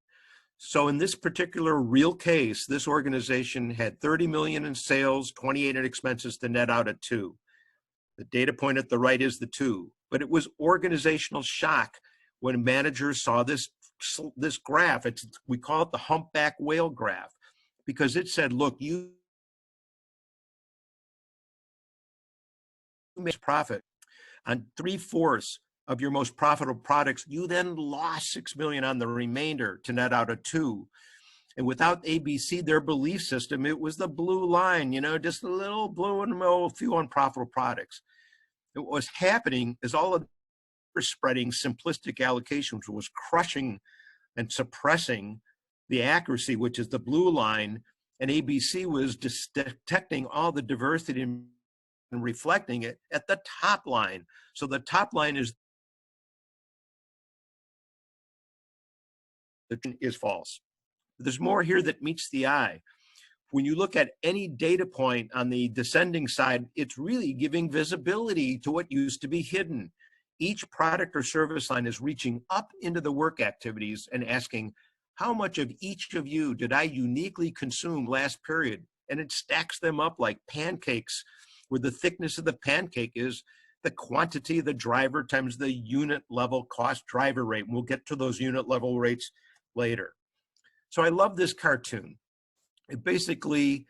So in this particular real case, this organization had 30 million in sales, 28 in expenses to net out at 2. The data point at the right is the 2, but it was organizational shock when managers saw this graph. We call it the humpback whale graph, because it said, look, you make profit on 3/4 of your most profitable products. You then lost 6 million on the remainder to net out a 2. And without ABC, their belief system, it was the blue line, just a little blue and a few unprofitable products. And what was happening is all of spreading simplistic allocations was crushing and suppressing the accuracy, which is the blue line, and ABC was just detecting all the diversity and reflecting it at the top line. So the top line is false. There's more here that meets the eye. When you look at any data point on the descending side, it's really giving visibility to what used to be hidden. Each product or service line is reaching up into the work activities and asking, how much of each of you did I uniquely consume last period? And it stacks them up like pancakes, where the thickness of the pancake is the quantity of the driver times the unit level cost driver rate. And we'll get to those unit level rates later. So I love this cartoon. It basically,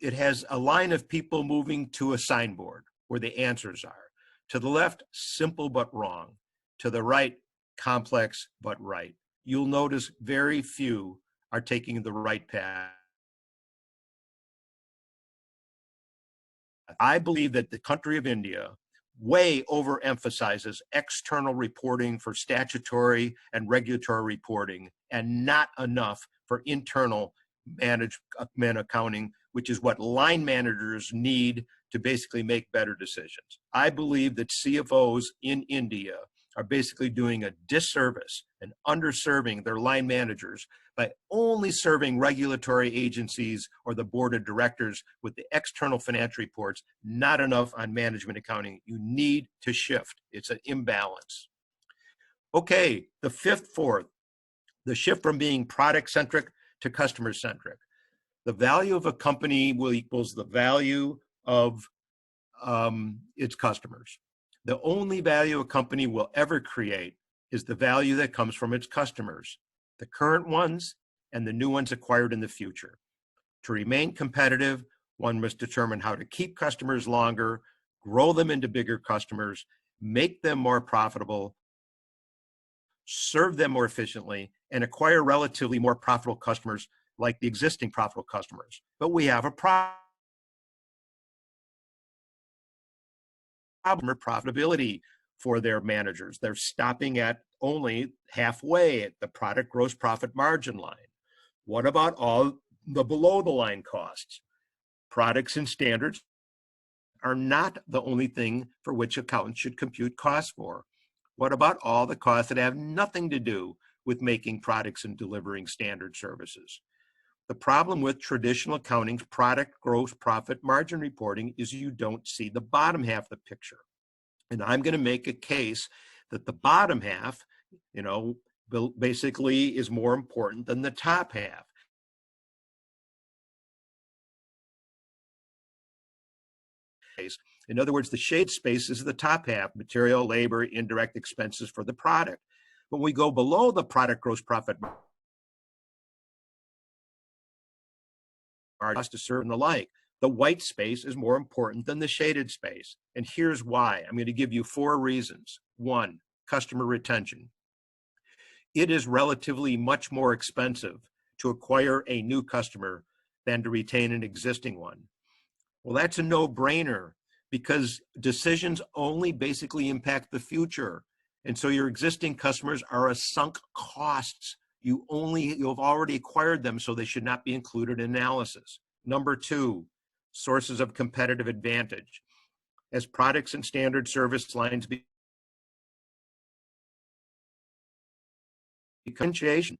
it has a line of people moving to a signboard where the answers are. To the left, simple but wrong. To the right, complex but right. You'll notice very few are taking the right path. I believe that the country of India way overemphasizes external reporting for statutory and regulatory reporting, and not enough for internal management accounting, which is what line managers need to basically make better decisions. I believe that CFOs in India are basically doing a disservice and underserving their line managers by only serving regulatory agencies or the board of directors with the external financial reports, not enough on management accounting. You need to shift. It's an imbalance. Okay, the fourth, the shift from being product-centric to customer-centric. The value of a company will equals the value of its customers. The only value a company will ever create is the value that comes from its customers, the current ones and the new ones acquired in the future. To remain competitive, one must determine how to keep customers longer, grow them into bigger customers, make them more profitable, serve them more efficiently, and acquire relatively more profitable customers like the existing profitable customers. But we have a problem. Profitability for their managers. They're stopping at only halfway at the product gross profit margin line. What about all the below the line costs? Products and standards are not the only thing for which accountants should compute costs for. What about all the costs that have nothing to do with making products and delivering standard services? The problem with traditional accounting's product gross profit margin reporting is you don't see the bottom half of the picture. And I'm going to make a case that the bottom half, basically is more important than the top half. In other words, the shade space is the top half, material, labor, indirect expenses for the product. When we go below the product gross profit margin, cost to serve and the like, the white space is more important than the shaded space. And here's why. I'm going to give you 4 reasons. 1, customer retention. It is relatively much more expensive to acquire a new customer than to retain an existing one. Well, that's a no-brainer because decisions only basically impact the future. And so your existing customers are a sunk costs. You've already acquired them, so they should not be included in analysis. Number 2, sources of competitive advantage. As products and standard service lines differentiation,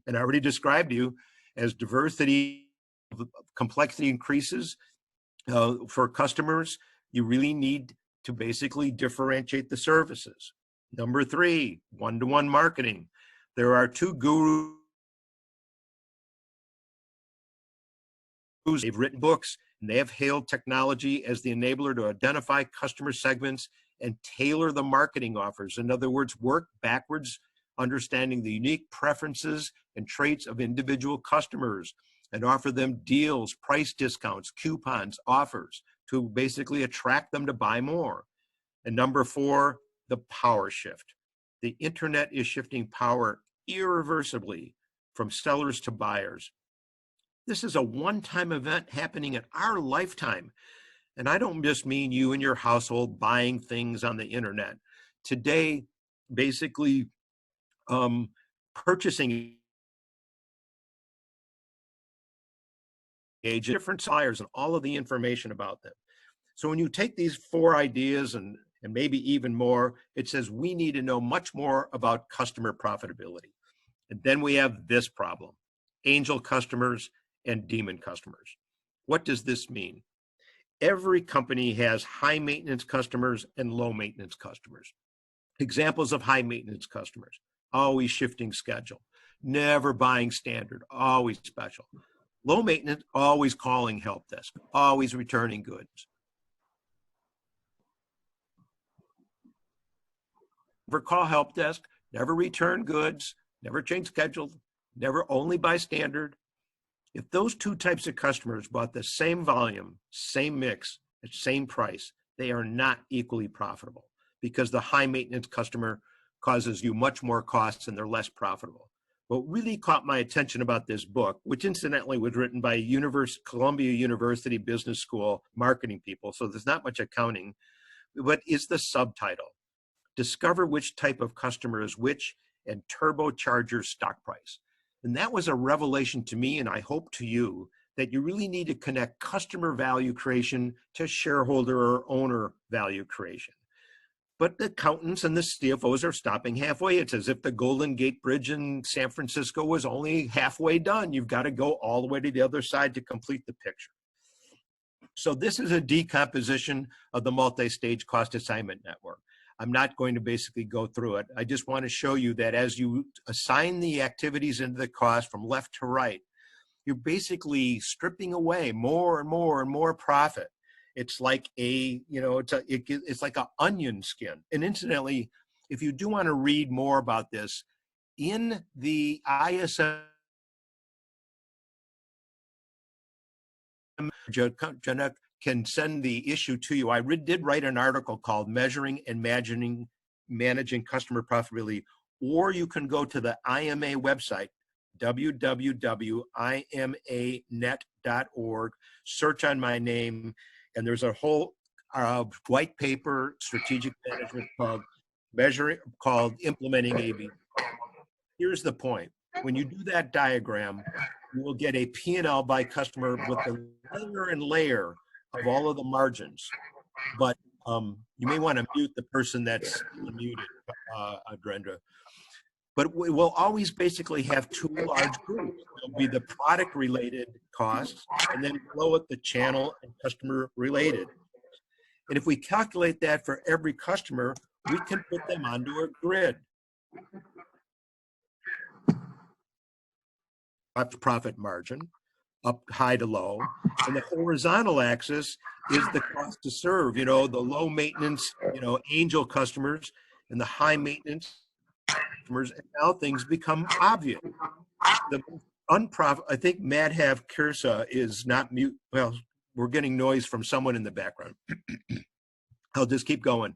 and I already described to you, as diversity, complexity increases for customers, you really need to basically differentiate the services. Number 3, one-to-one marketing. There are 2 gurus. They've written books and they have hailed technology as the enabler to identify customer segments and tailor the marketing offers. In other words, work backwards, understanding the unique preferences and traits of individual customers and offer them deals, price discounts, coupons, offers to basically attract them to buy more. And number 4, the power shift. The internet is shifting power irreversibly from sellers to buyers. This is a one-time event happening in our lifetime. And I don't just mean you and your household buying things on the internet. Today, basically, purchasing different suppliers and all of the information about them. So when you take these 4 ideas and maybe even more, it says we need to know much more about customer profitability. And then we have this problem, angel customers and demon customers. What does this mean? Every company has high maintenance customers and low maintenance customers. Examples of high maintenance customers: always shifting schedule, never buying standard, always special. Low maintenance, always calling help desk, always returning goods. Never call help desk, never return goods, never change schedule, never only buy standard. If those 2 types of customers bought the same volume, same mix, at same price, they are not equally profitable because the high maintenance customer causes you much more costs and they're less profitable. What really caught my attention about this book, which incidentally was written by Columbia University Business School marketing people, so there's not much accounting, but is the subtitle, Discover Which Type of Customer is Which and Turbocharge Your Stock Price. And that was a revelation to me, and I hope to you, that you really need to connect customer value creation to shareholder or owner value creation. but the accountants and the CFOs are stopping halfway. It's as if the Golden Gate Bridge in San Francisco was only halfway done. You've got to go all the way to the other side to complete the picture. So this is a decomposition of the multi-stage cost assignment network. I'm not going to basically go through it. I just want to show you that as you assign the activities into the cost from left to right, you're basically stripping away more and more and more profit. It's like a, it's like an onion skin. And incidentally, if you do want to read more about this, in the ISMA, Janak can send the issue to you. I did write an article called Measuring and Managing Customer Profitability, or you can go to the IMA website, www.imanet.org, search on my name, and there's a whole white paper strategic management called Implementing AB. Here's the point. When you do that diagram, you will get a P&L by customer with a layer and layer of all of the margins. But you may want to mute the person that's muted, Brenda. But we will always basically have two large groups. There'll be the product-related costs, and then below it, the channel and customer-related. And if we calculate that for every customer, we can put them onto a grid. Profit margin, up high to low, and the horizontal axis is the cost to serve. The low maintenance, angel customers, and the high maintenance customers. And now things become obvious. The I think Madhav Kirsa is not mute. Well, we're getting noise from someone in the background. I'll just keep going.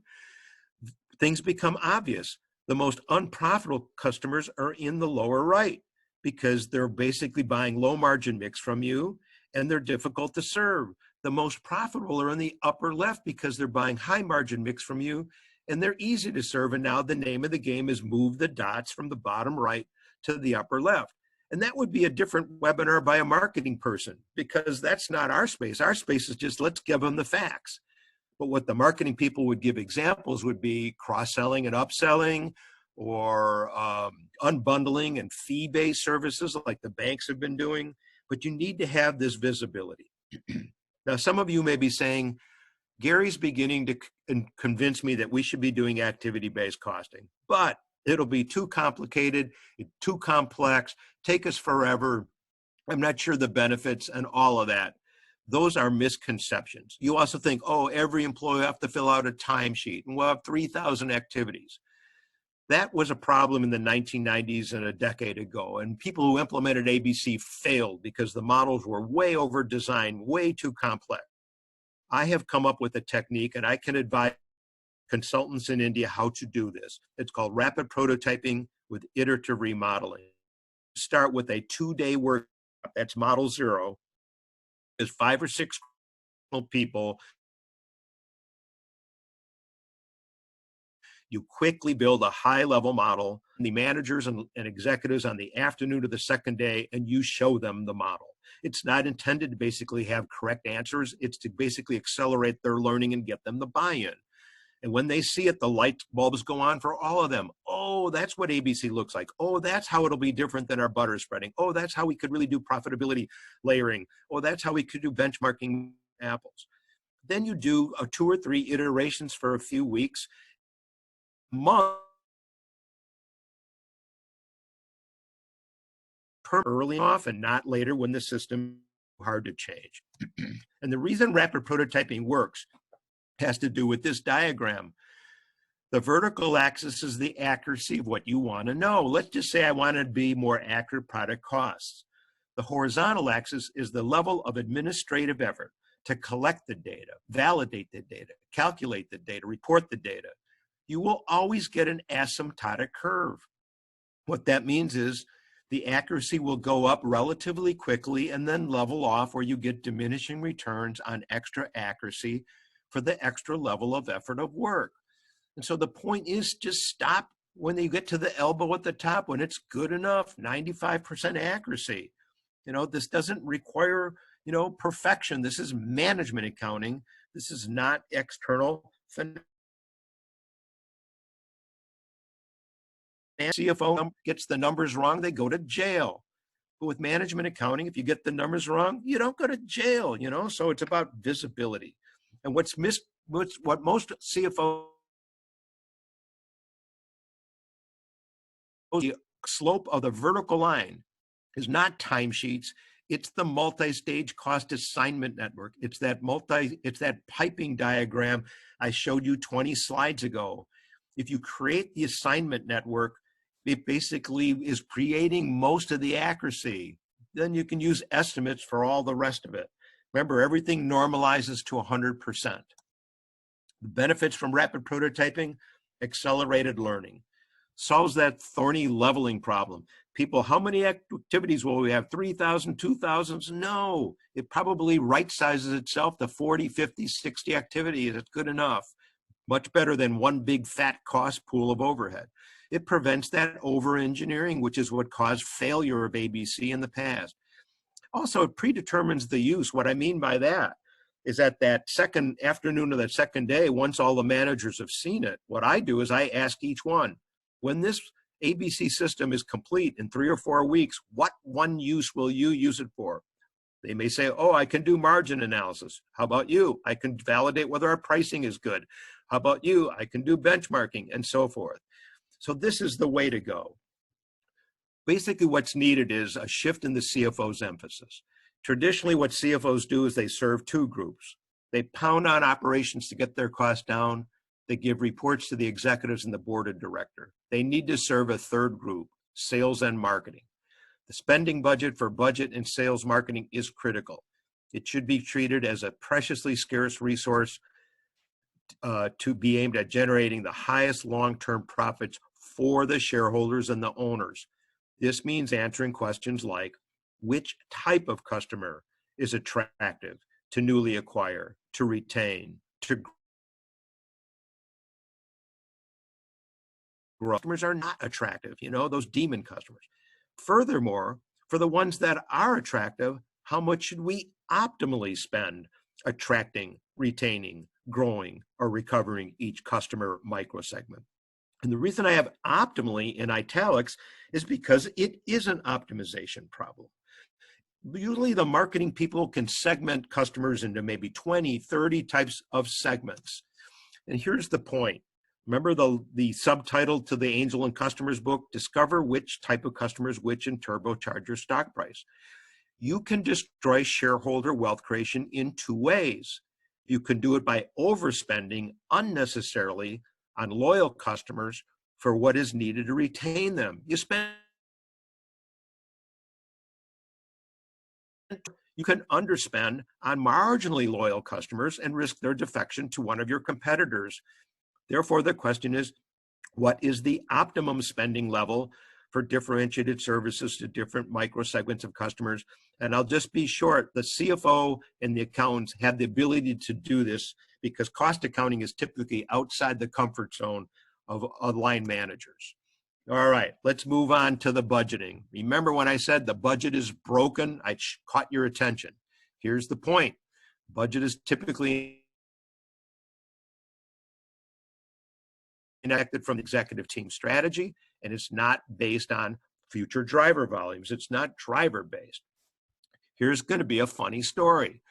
Things become obvious. The most unprofitable customers are in the lower right, because they're basically buying low margin mix from you and they're difficult to serve. The most profitable are in the upper left because they're buying high margin mix from you and they're easy to serve. And now the name of the game is move the dots from the bottom right to the upper left. And that would be a different webinar by a marketing person, because that's not our space. Our space is just, let's give them the facts. But what the marketing people would give examples would be cross-selling and upselling, or unbundling and fee-based services like the banks have been doing. But you need to have this visibility. Now, some of you may be saying, Gary's beginning to convince me that we should be doing activity-based costing, but it'll be too complicated, too complex, take us forever. I'm not sure the benefits and all of that. Those are misconceptions. You also think, oh, every employee will have to fill out a timesheet and we'll have 3,000 activities. That was a problem in the 1990s and a decade ago. And people who implemented ABC failed because the models were way over designed, way too complex. I have come up with a technique, and I can advise consultants in India how to do this. It's called rapid prototyping with iterative remodeling. Start with a 2-day workshop. That's model 0. There's 5 or 6 people. You quickly build a high-level model, the managers and executives on the afternoon of the second day, and you show them the model. It's not intended to basically have correct answers. It's to basically accelerate their learning and get them the buy-in. And when they see it, the light bulbs go on for all of them. Oh, that's what ABC looks like. Oh, that's how it'll be different than our butter spreading. Oh, that's how we could really do profitability layering. Oh, that's how we could do benchmarking apples. Then you do 2 or 3 iterations for a few weeks. Month early off and not later when the system is hard to change. And the reason rapid prototyping works has to do with this diagram. The vertical axis is the accuracy of what you want to know. Let's just say I want to be more accurate product costs. The horizontal axis is the level of administrative effort to collect the data, validate the data, calculate the data, report the data. You will always get an asymptotic curve. What that means is the accuracy will go up relatively quickly and then level off, where you get diminishing returns on extra accuracy for the extra level of effort of work. And so the point is, just stop when you get to the elbow at the top, when it's good enough, 95% accuracy. This doesn't require, perfection. This is management accounting. This is not external finance. CFO gets the numbers wrong, they go to jail. But with management accounting, if you get the numbers wrong, you don't go to jail, you know? So it's about visibility. And what most CFOs, the slope of the vertical line is not timesheets. It's the multi-stage cost assignment network. It's that piping diagram I showed you 20 slides ago. If you create the assignment network, it basically is creating most of the accuracy. Then you can use estimates for all the rest of it. Remember, everything normalizes to 100%. The benefits from rapid prototyping: accelerated learning. Solves that thorny leveling problem. People, how many activities will we have? 3,000, 2,000? No, it probably right sizes itself to 40, 50, 60 activities. That's good enough. Much better than one big fat cost pool of overhead. It prevents that over-engineering, which is what caused failure of ABC in the past. Also, it predetermines the use. What I mean by that is that second afternoon of that second day, once all the managers have seen it, what I do is I ask each one, when this ABC system is complete in 3 or 4 weeks, what one use will you use it for? They may say, oh, I can do margin analysis. How about you? I can validate whether our pricing is good. How about you? I can do benchmarking, and so forth. So this is the way to go. Basically, what's needed is a shift in the CFO's emphasis. Traditionally, what CFOs do is they serve two groups. They pound on operations to get their costs down. They give reports to the executives and the board of directors. They need to serve a third group, sales and marketing. The spending budget for budget and sales marketing is critical. It should be treated as a preciously scarce resource to be aimed at generating the highest long-term profits for the shareholders and the owners. This means answering questions like, which type of customer is attractive to newly acquire, to retain, to grow? Customers are not attractive, you know, those demon customers. Furthermore, for the ones that are attractive, how much should we optimally spend attracting, retaining, growing, or recovering each customer microsegment? And the reason I have optimally in italics is because it is an optimization problem. Usually the marketing people can segment customers into maybe 20, 30 types of segments. And here's the point. Remember the subtitle to the Angel and Customers book, Discover Which Type of Customers Which and Turbocharge Your Stock Price. You can destroy shareholder wealth creation in two ways. You can do it by overspending unnecessarily on loyal customers for what is needed to retain them. You can underspend on marginally loyal customers and risk their defection to one of your competitors. Therefore, the question is, what is the optimum spending level for differentiated services to different microsegments of customers? And I'll just be short, the CFO and the accountants have the ability to do this because cost accounting is typically outside the comfort zone of line managers. All right, let's move on to the budgeting. Remember when I said the budget is broken? I caught your attention. Here's the point. Budget is typically enacted from the executive team strategy, and it's not based on future driver volumes. It's not driver based. Here's going to be a funny story.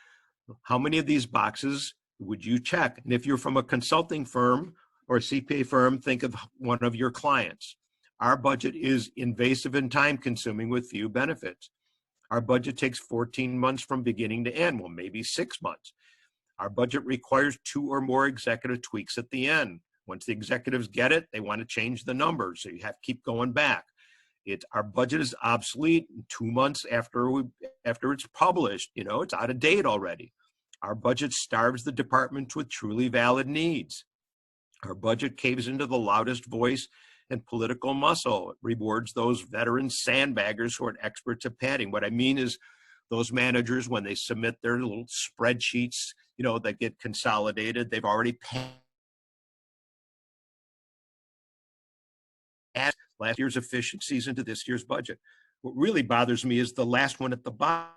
How many of these boxes would you check? And if you're from a consulting firm or a CPA firm, think of one of your clients. Our budget is invasive and time consuming with few benefits. Our budget takes 14 months from beginning to end, well, maybe 6 months. Our budget requires 2 or more executive tweaks at the end. Once the executives get it, they want to change the numbers, so you have to keep going back. Our budget is obsolete 2 months after it's published. You know, it's out of date already. Our budget starves the departments with truly valid needs. Our budget caves into the loudest voice and political muscle. It rewards those veteran sandbaggers who are experts at padding. What I mean is those managers, when they submit their little spreadsheets, you know, that get consolidated, they've already passed last year's efficiencies into this year's budget. What really bothers me is the last one at the bottom,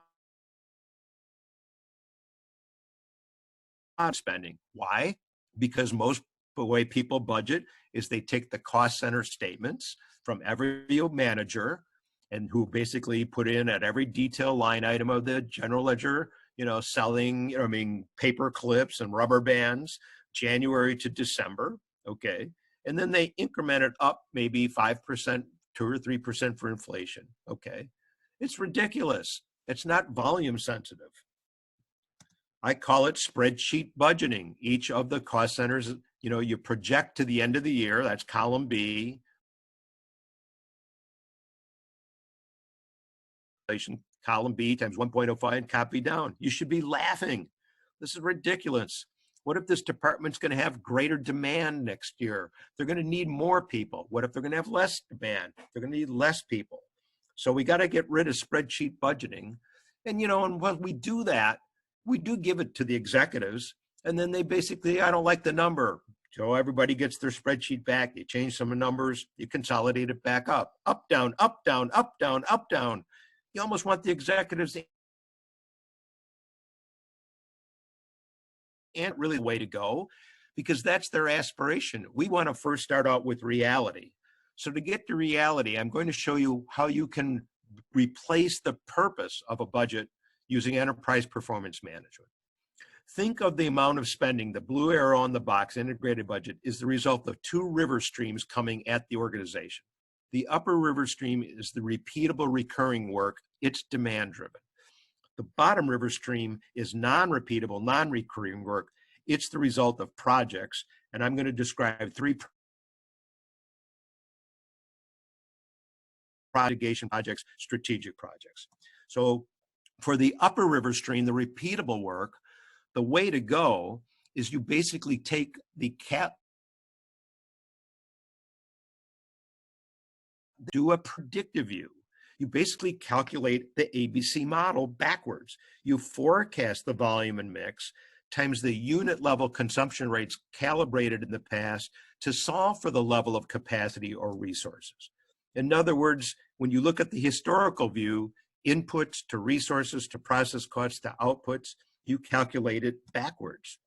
spending. Why? Because most The way people budget is they take the cost center statements from every manager and who basically put in at every detail line item of the general ledger, selling, paper clips and rubber bands, January to December, okay? And then they increment it up maybe 5%, 2 or 3% for inflation, okay? It's ridiculous. It's not volume sensitive. I call it spreadsheet budgeting. Each of the cost centers, you project to the end of the year, that's column B. Column B times 1.05 and copy down. You should be laughing. This is ridiculous. What if this department's going to have greater demand next year? They're going to need more people. What if they're going to have less demand? They're going to need less people. So we got to get rid of spreadsheet budgeting. And, and when we do that, we do give it to the executives. And then they basically, I don't like the number. So everybody gets their spreadsheet back. You change some numbers, you consolidate it back up. Up, down, up, down, up, down, up, down. You almost want the executives to ain't really the way to go, because that's their aspiration. We want to first start out with reality. So to get to reality, I'm going to show you how you can replace the purpose of a budget using enterprise performance management. Think of the amount of spending. The blue arrow on the box, integrated budget, is the result of 2 river streams coming at the organization. The upper river stream is the repeatable recurring work. It's demand driven. The bottom river stream is non-repeatable, non-recurring work. It's the result of projects. And I'm going to describe 3 mitigation projects, strategic projects. So for the upper river stream, the repeatable work, the way to go is you basically take the do a predictive view. You basically calculate the ABC model backwards. You forecast the volume and mix times the unit level consumption rates calibrated in the past to solve for the level of capacity or resources. In other words, when you look at the historical view, inputs to resources to process costs to outputs, you calculate it backwards.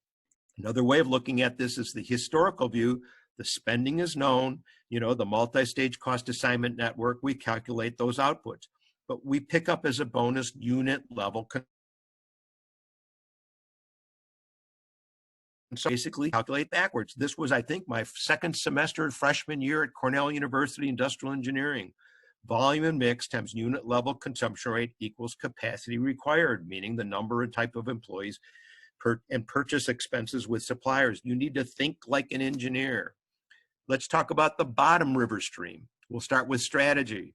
Another way of looking at this is the historical view. The spending is known, the multi-stage cost assignment network, we calculate those outputs. But we pick up as a bonus unit level. And so basically calculate backwards. This was, I think, my second semester freshman year at Cornell University Industrial Engineering. Volume and mix times unit level consumption rate equals capacity required, meaning the number and type of employees and purchase expenses with suppliers. You need to think like an engineer. Let's talk about the bottom river stream. We'll start with strategy.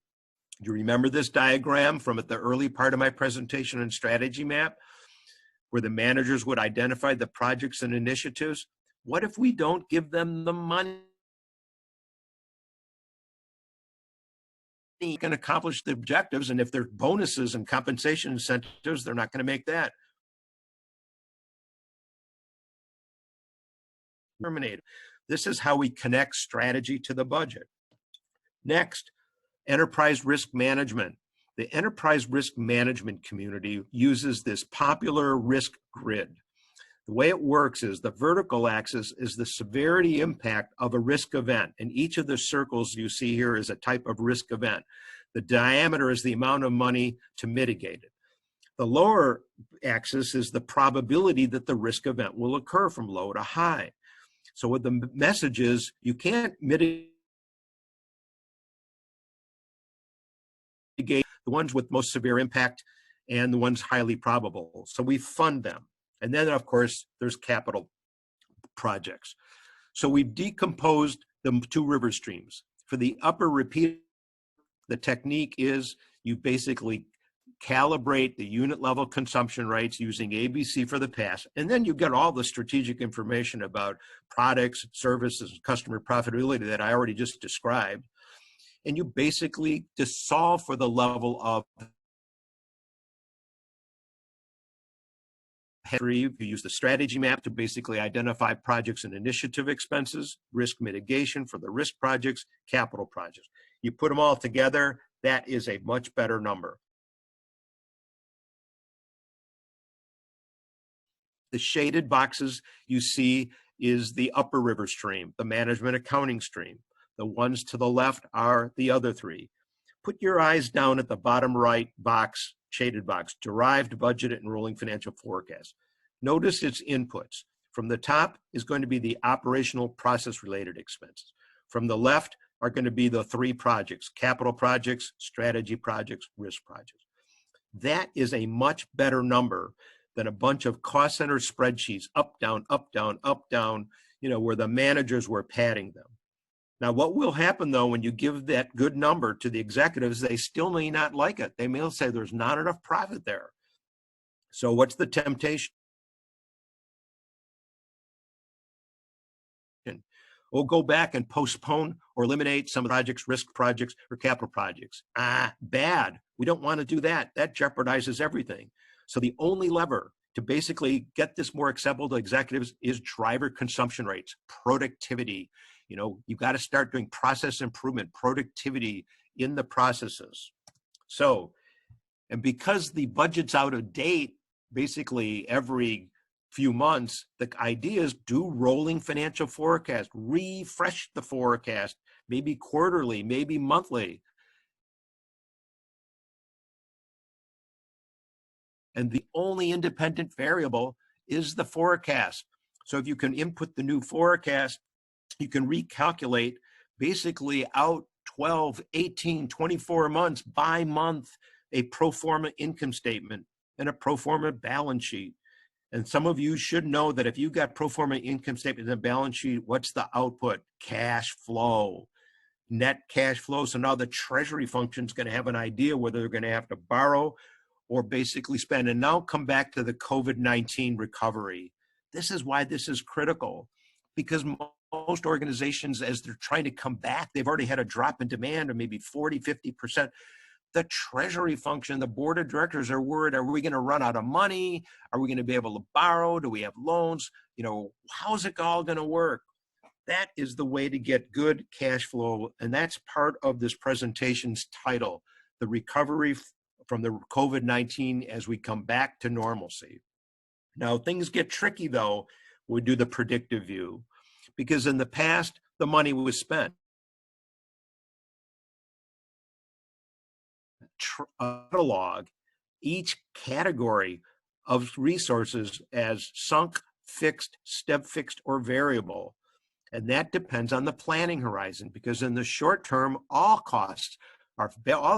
Do you remember this diagram from the early part of my presentation on strategy map, where the managers would identify the projects and initiatives? What if we don't give them the money? They can accomplish the objectives, and if there's bonuses and compensation incentives, they're not going to make that. Terminate. This is how we connect strategy to the budget. Next, enterprise risk management. The enterprise risk management community uses this popular risk grid. The way it works is the vertical axis is the severity impact of a risk event, and each of the circles you see here is a type of risk event. The diameter is the amount of money to mitigate it. The lower axis is the probability that the risk event will occur from low to high. So what the message is, you can't mitigate the ones with most severe impact and the ones highly probable. So we fund them. And then, of course, there's capital projects. So we've decomposed the 2 river streams. For the upper repeat, the technique is you basically calibrate the unit level consumption rates using ABC for the past. And then you get all the strategic information about products, services, customer profitability that I already just described. And you basically just solve for the level of you use the strategy map to basically identify projects and initiative expenses, risk mitigation for the risk projects, capital projects. You put them all together, that is a much better number. The shaded boxes you see is the upper river stream, the management accounting stream. The ones to the left are the other three. Put your eyes down at the bottom right box, shaded box, derived budgeted and rolling financial forecast. Notice its inputs. From the top is going to be the operational process related expenses. From the left are going to be the three projects: capital projects, strategy projects, risk projects. That is a much better number than a bunch of cost center spreadsheets, up, down, up, down, up, down, where the managers were padding them. Now, what will happen though, when you give that good number to the executives, they still may not like it. They may say there's not enough profit there. So what's the temptation? We'll go back and postpone or eliminate some projects, risk projects, or capital projects. Bad. We don't want to do that. That jeopardizes everything. So the only lever to basically get this more acceptable to executives is driver consumption rates, productivity. You've got to start doing process improvement, productivity in the processes. So, and because the budget's out of date, basically every few months, the idea is do rolling financial forecast, refresh the forecast, maybe quarterly, maybe monthly. And the only independent variable is the forecast. So if you can input the new forecast, you can recalculate basically out 12, 18, 24 months by month, a pro forma income statement and a pro forma balance sheet. And some of you should know that if you've got pro forma income statement and a balance sheet, what's the output? Cash flow, net cash flow. So now the treasury function is going to have an idea whether they're going to have to borrow or basically spend. And now come back to the COVID-19 recovery. This is why this is critical, because most organizations, as they're trying to come back, they've already had a drop in demand of maybe 40, 50%. The treasury function, the board of directors are worried, are we going to run out of money? Are we going to be able to borrow? Do we have loans? How's it all going to work? That is the way to get good cash flow. And that's part of this presentation's title, the recovery from the COVID-19 as we come back to normalcy. Now, things get tricky though, we do the predictive view, because in the past, the money was spent. Catalog each category of resources as sunk, fixed, step fixed, or variable. And that depends on the planning horizon, because in the short term, all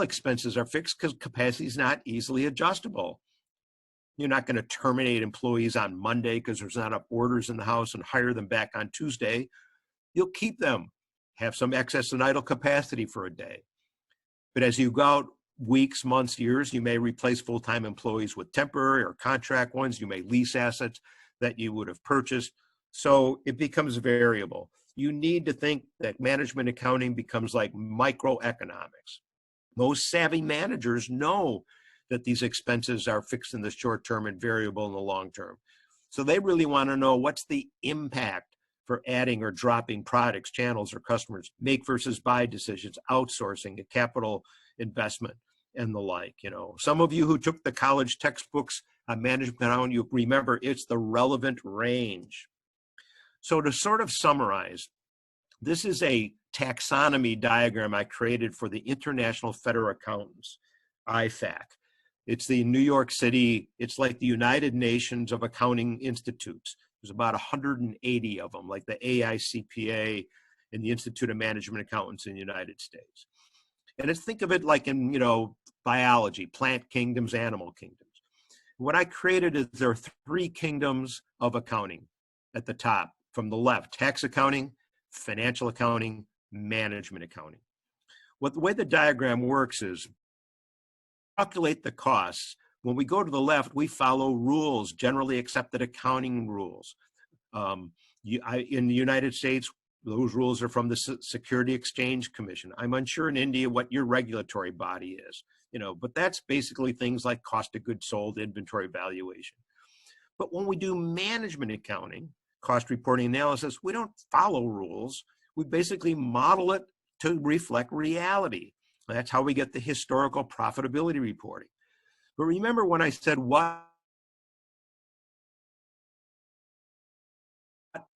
expenses are fixed because capacity is not easily adjustable. You're not going to terminate employees on Monday because there's not enough orders in the house and hire them back on Tuesday. You'll keep them, have some excess and idle capacity for a day. But as you go out weeks, months, years, you may replace full-time employees with temporary or contract ones. You may lease assets that you would have purchased. So it becomes variable. You need to think that management accounting becomes like microeconomics. Most savvy managers know that these expenses are fixed in the short term and variable in the long term. So they really want to know what's the impact for adding or dropping products, channels, or customers, make versus buy decisions, outsourcing, a capital investment, and the like. Some of you who took the college textbooks on management accounting, you remember it's the relevant range. So to sort of summarize, this is a taxonomy diagram I created for the International Federal Accountants, IFAC. It's the New York City, it's like the United Nations of Accounting Institutes. There's about 180 of them, like the AICPA and the Institute of Management Accountants in the United States. And think of it like in, biology, plant kingdoms, animal kingdoms. What I created is there are three kingdoms of accounting at the top. From the left, tax accounting, financial accounting, management accounting. The way the diagram works is calculate the costs. When we go to the left, we follow rules, generally accepted accounting rules. In the United States, those rules are from the Security Exchange Commission. I'm unsure in India what your regulatory body is, but that's basically things like cost of goods sold, inventory valuation. But when we do management accounting, cost reporting analysis, we don't follow rules. We basically model it to reflect reality. That's how we get the historical profitability reporting. But remember, when I said what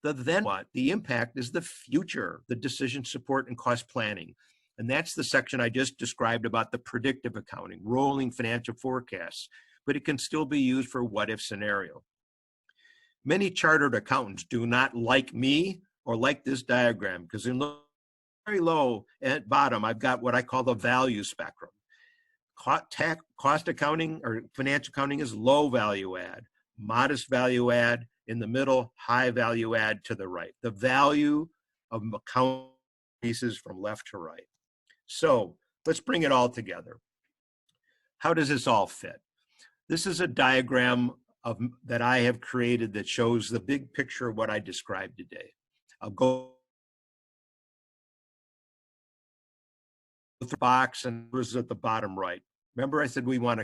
The then what? The impact is the future, the decision support and cost planning. And that's the section I just described about the predictive accounting, rolling financial forecasts, but it can still be used for what-if scenario. Many chartered accountants do not like me or like this diagram because in the very low at bottom, I've got what I call the value spectrum. Cost accounting or financial accounting is low value add, modest value add in the middle, high value add to the right. The value of account pieces from left to right. So let's bring it all together. How does this all fit? This is a diagram that I have created that shows the big picture of what I described today. I'll go through the box and it was at the bottom right. Remember I said we want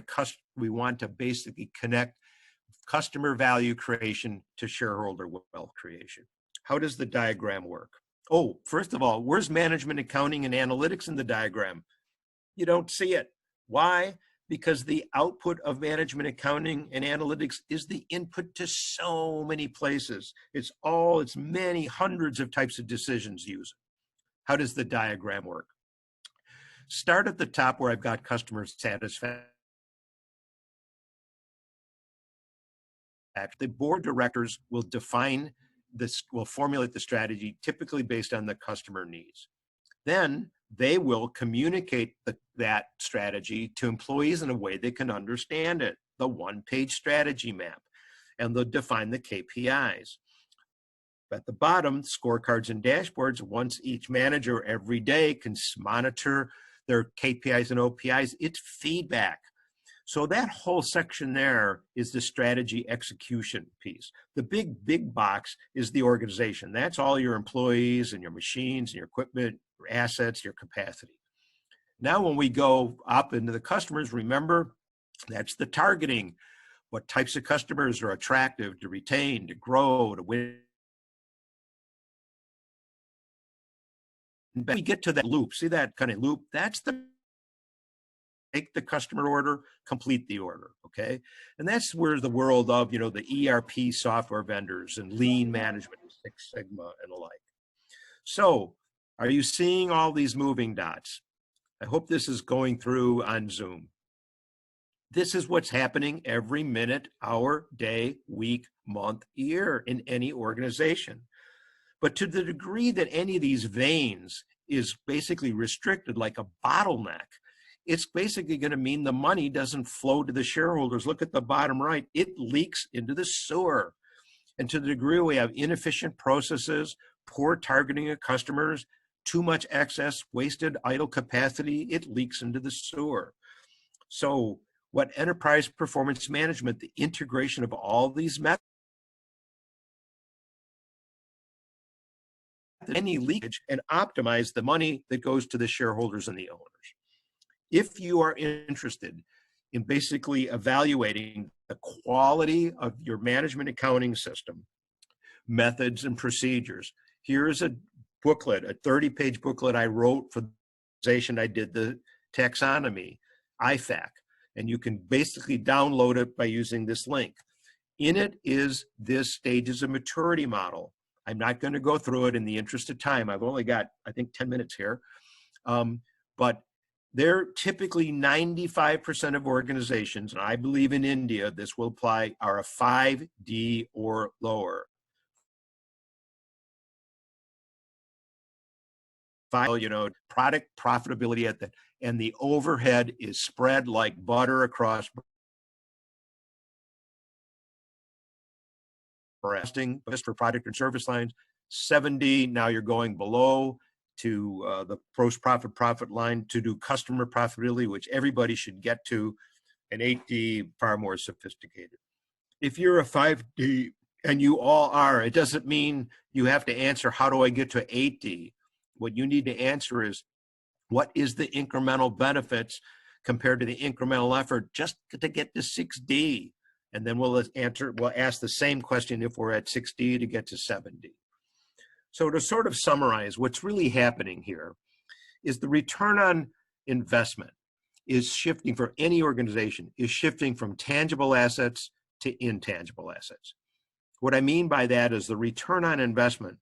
to basically connect customer value creation to shareholder wealth creation. How does the diagram work? Oh, first of all, where's management accounting and analytics in the diagram? You don't see it. Why? Because the output of management accounting and analytics is the input to so many places. It's many hundreds of types of decisions used. How does the diagram work? Start at the top where I've got customer satisfaction. The board of directors will formulate the strategy typically based on the customer needs. Then they will communicate that strategy to employees in a way they can understand it, the one-page strategy map, and they'll define the KPIs. At the bottom, scorecards and dashboards, once each manager every day can monitor their KPIs and OPIs, it's feedback. So that whole section there is the strategy execution piece. The big box is the organization. That's all your employees and your machines and your equipment, your assets, your capacity. Now when we go up into the customers, remember, that's the targeting. What types of customers are attractive to retain, to grow, to win. When we get to that loop, see that kind of loop? That's take the customer order, complete the order, okay? And that's where the world of, the ERP software vendors and lean management, Six Sigma and the like. So are you seeing all these moving dots? I hope this is going through on Zoom. This is what's happening every minute, hour, day, week, month, year in any organization. But to the degree that any of these veins is basically restricted like a bottleneck, it's basically going to mean the money doesn't flow to the shareholders. Look at the bottom right. It leaks into the sewer. And to the degree we have inefficient processes, poor targeting of customers, too much excess, wasted, idle capacity, it leaks into the sewer. So what enterprise performance management, the integration of all these methods, any leakage, and optimize the money that goes to the shareholders and the owners. If you are interested in basically evaluating the quality of your management accounting system, methods and procedures, here's a booklet, a 30-page booklet I wrote for the organization I did the taxonomy, IFAC, and you can basically download it by using this link. In it is this stages of maturity model. I'm not going to go through it in the interest of time. I've only got, I think, 10 minutes here. But they're typically 95% of organizations, and I believe in India this will apply, are a 5D or lower. Product profitability at and the overhead is spread like butter across just for product and service lines. 7D, now you're going below to the gross profit line to do customer profitability, which everybody should get to, and 8D, far more sophisticated. If you're a 5D, and you all are, it doesn't mean you have to answer, how do I get to 8D? What you need to answer is, what is the incremental benefits compared to the incremental effort just to get to 6D? And then we'll ask the same question if we're at 6D to get to 7D. So to sort of summarize, what's really happening here is the return on investment is shifting for any organization, is shifting from tangible assets to intangible assets. What I mean by that is the return on investment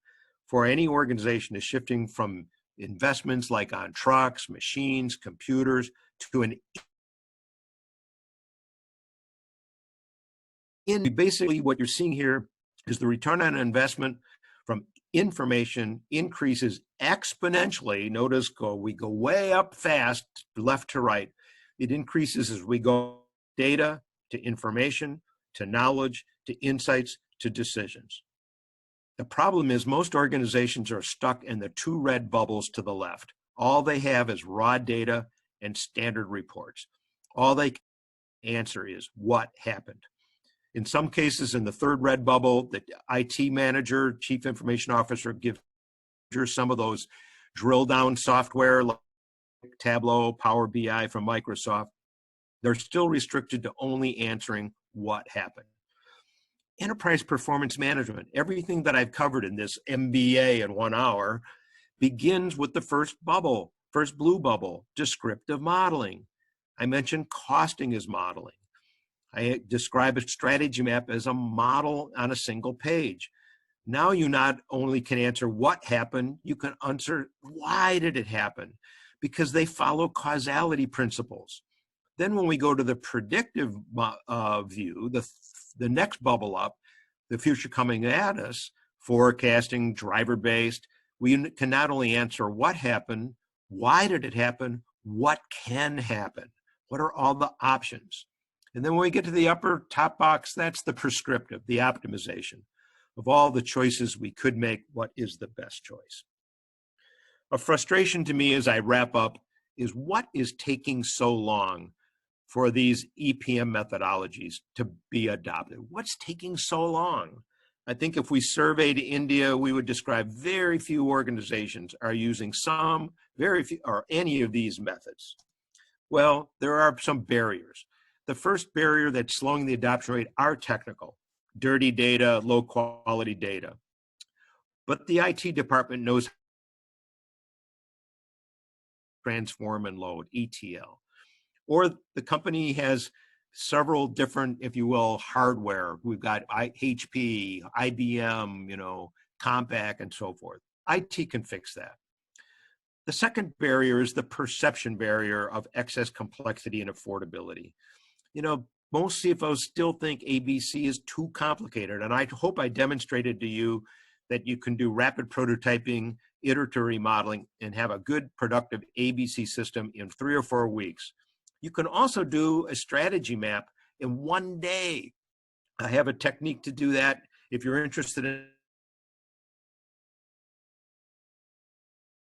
for any organization is shifting from investments like on trucks, machines, computers, to basically what you're seeing here is the return on investment from information increases exponentially. Notice we go way up fast, left to right. It increases as we go data to information, to knowledge, to insights, to decisions. The problem is most organizations are stuck in the two red bubbles to the left. All they have is raw data and standard reports. All they can answer is what happened. In some cases, in the third red bubble, the IT manager, chief information officer, gives some of those drill down software like Tableau, Power BI from Microsoft. They're still restricted to only answering what happened. Enterprise performance management, everything that I've covered in this MBA in 1 hour, begins with the first bubble, first blue bubble, descriptive modeling. I mentioned costing as modeling. I describe a strategy map as a model on a single page. Now you not only can answer what happened, you can answer why did it happen, because they follow causality principles. Then when we go to the predictive view, the next bubble up, the future coming at us, forecasting, driver-based, we can not only answer what happened, why did it happen, what can happen, what are all the options. And then when we get to the upper top box, that's the prescriptive, the optimization of all the choices we could make, what is the best choice. A frustration to me as I wrap up is what is taking so long for these EPM methodologies to be adopted? What's taking so long? I think if we surveyed India, we would describe very few organizations are using some, very few, or any of these methods. Well, there are some barriers. The first barrier that's slowing the adoption rate are technical, dirty data, low quality data. But the IT department knows transform and load, ETL. Or the company has several different, if you will, hardware. We've got HP, IBM, Compaq, and so forth. IT can fix that. The second barrier is the perception barrier of excess complexity and affordability. Most CFOs still think ABC is too complicated, and I hope I demonstrated to you that you can do rapid prototyping, iteratory modeling, and have a good, productive ABC system in 3 or 4 weeks. You can also do a strategy map in 1 day. I have a technique to do that. If you're interested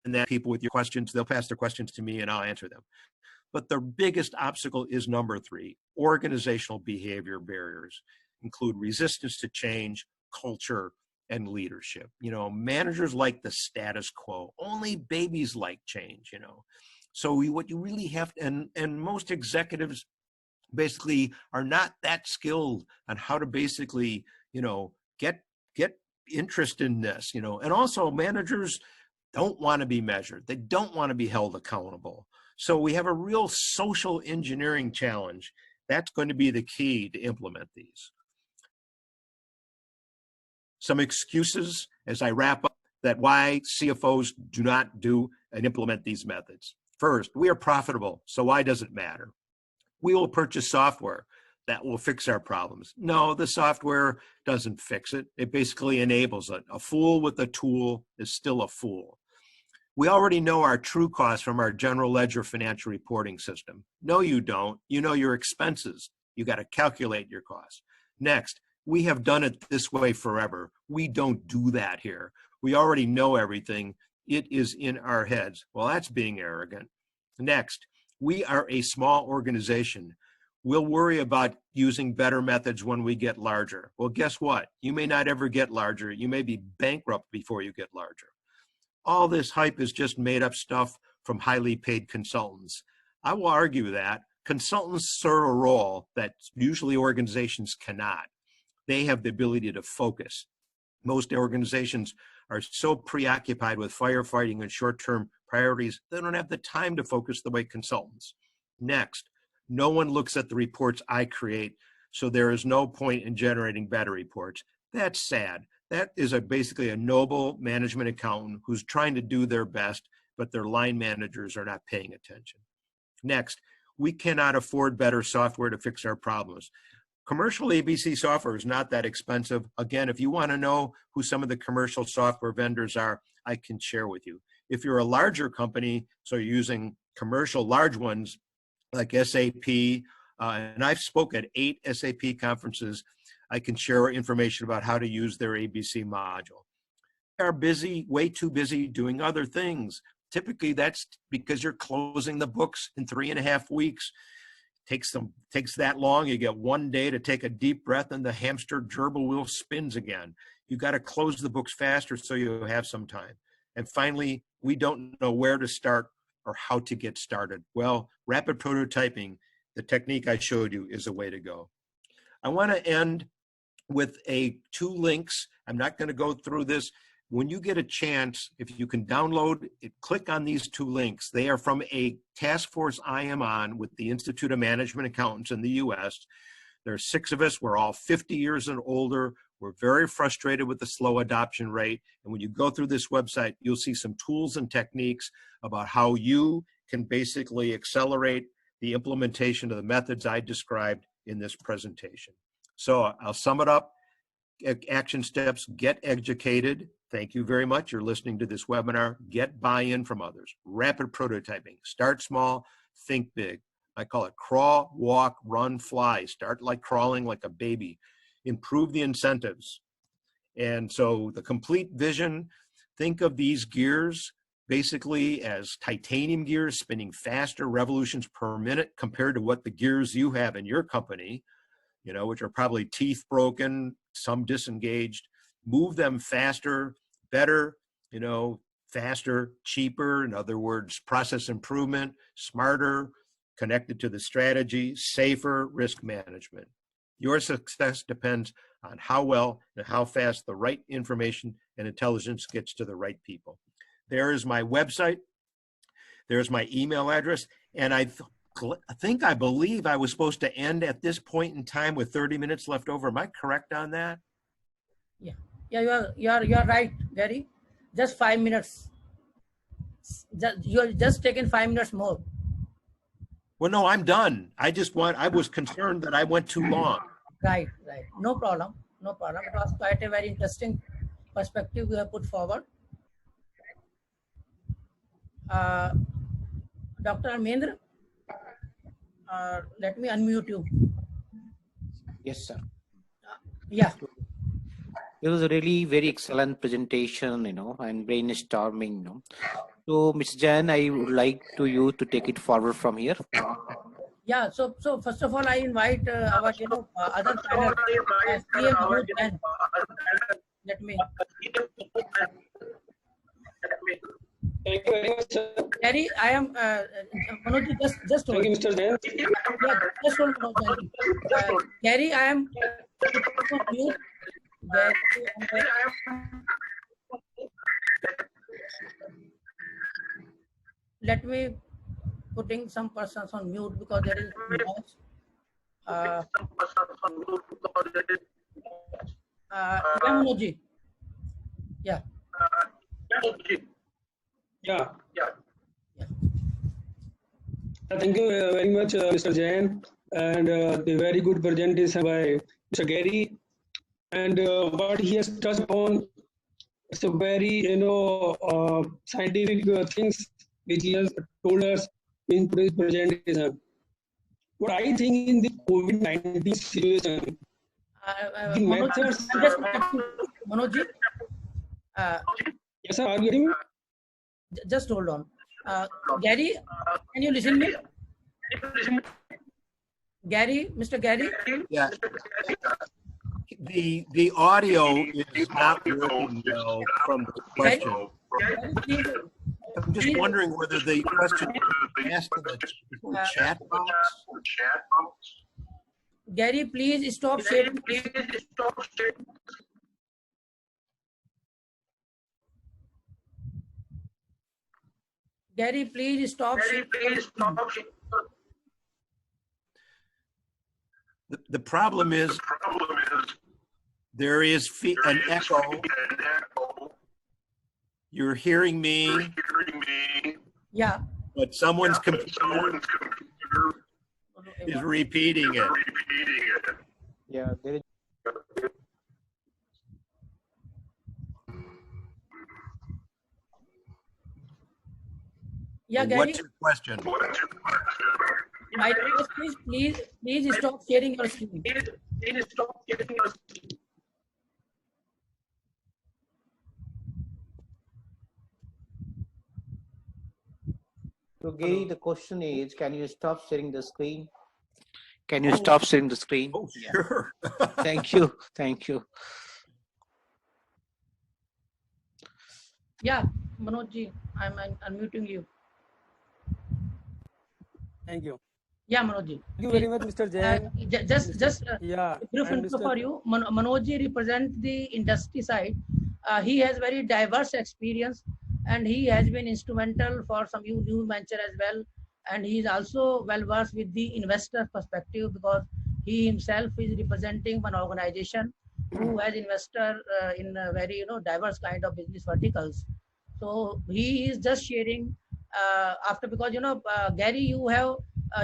in that, people with your questions, they'll pass their questions to me and I'll answer them. But the biggest obstacle is number 3, organizational behavior barriers include resistance to change, culture, and leadership. Managers like the status quo. Only babies like change, So what you really have to, and most executives basically are not that skilled on how to basically, get interest in this, and also managers don't want to be measured. They don't want to be held accountable. So we have a real social engineering challenge. That's going to be the key to implement these. Some excuses as I wrap up that why CFOs do not do and implement these methods. First, we are profitable, so why does it matter? We will purchase software that will fix our problems. No, the software doesn't fix it. It basically enables it. A fool with a tool is still a fool. We already know our true costs from our general ledger financial reporting system. No, you don't. You know your expenses. You got to calculate your costs. Next, we have done it this way forever. We don't do that here. We already know everything. It is in our heads. Well, that's being arrogant. Next, we are a small organization. We'll worry about using better methods when we get larger. Well, guess what? You may not ever get larger. You may be bankrupt before you get larger. All this hype is just made up stuff from highly paid consultants. I will argue that consultants serve a role that usually organizations cannot. They have the ability to focus. Most organizations are so preoccupied with firefighting and short-term priorities, they don't have the time to focus the way consultants. Next, no one looks at the reports I create, so there is no point in generating better reports. That's sad. That is basically a noble management accountant who's trying to do their best, but their line managers are not paying attention. Next, we cannot afford better software to fix our problems. Commercial ABC software is not that expensive. Again, if you want to know who some of the commercial software vendors are, I can share with you. If you're a larger company, so you're using commercial large ones like SAP, and I've spoken at 8 SAP conferences, I can share information about how to use their ABC module. They are busy, way too busy doing other things. Typically, that's because you're closing the books in 3.5 weeks. Takes that long. You get 1 day to take a deep breath and the hamster gerbil wheel spins again. You got to close the books faster so you have some time. And finally, we don't know where to start or how to get started. Well, rapid prototyping, the technique I showed you, is a way to go. I want to end with 2 links. I'm not going to go through this. When you get a chance, if you can download it, click on these 2 links. They are from a task force I am on with the Institute of Management Accountants in the US. There are 6 of us. We're all 50 years and older. We're very frustrated with the slow adoption rate. And when you go through this website, you'll see some tools and techniques about how you can basically accelerate the implementation of the methods I described in this presentation. So I'll sum it up. Action steps: get educated. Thank you very much. You're listening to this webinar. Get buy-in from others. Rapid prototyping. Start small, think big. I call it crawl, walk, run, fly. Start like crawling like a baby. Improve the incentives. And so the complete vision, think of these gears basically as titanium gears spinning faster revolutions per minute compared to what the gears you have in your company, you know, which are probably teeth broken, some disengaged. Move them faster, better, you know, faster, cheaper. In other words, process improvement, smarter, connected to the strategy, safer, risk management. Your success depends on how well and how fast the right information and intelligence gets to the right people. There is my website. There's my email address. And I believe I was supposed to end at this point in time with 30 minutes left over. Am I correct on that? Yeah, you are right, Gary. Just 5 minutes. You're just taking 5 minutes more. Well, no, I'm done. I was concerned that I went too long. Right. No problem. It was quite a very interesting perspective you have put forward. Dr. Armendra, let me unmute you. Yes, sir. Yeah. It was a really very excellent presentation, you know, and brainstorming, you know. So, Mr. Jain, I would like you to take it forward from here. Yeah. So first of all, I invite our other panel. Let me. Thank you very much, sir. Gary, I am Manoj, just hold. Thank you, Mr. Jain. Yeah, just hold, Manoj. Gary, I am mute. Let me putting some persons on mute because there is noise. Manoj. Yeah. Yeah. Thank you very much, Mr. Jain, and the very good presentation by Mr. Gary. And what he has touched upon, it's a very scientific things which he has told us in today's presentation. What I think in the COVID-19 situation, the methods. Manoj. Yes, sir. Are you hearing me? Just hold on. Gary, can you listen to me? Gary, Mr. Gary? Yeah. The audio is not working well from the question. I'm just wondering whether the question is asked in the chat box. Gary, please stop sharing. Gary, please stop sharing. The problem is There is an echo. You're hearing me. Yeah. But someone's computer is repeating it. Yeah, there is. Yeah, Gary. What's your question? My request is please stop sharing your screen. So Gary, the question is, can you stop sharing the screen? Can you stop sharing the screen? Oh, sure. Thank you. Thank you. Yeah, Manoj ji, I'm unmuting you. Thank you. Yeah, Manoj ji. Thank you very much, Mr. Jain. Just yeah, brief intro for you. Manoj ji represents the industry side. He has very diverse experience, and he has been instrumental for some new venture as well. And he is also well versed with the investor perspective, because he himself is representing one organization who has investor in very diverse kind of business verticals. So he is just sharing after, because Gary, you have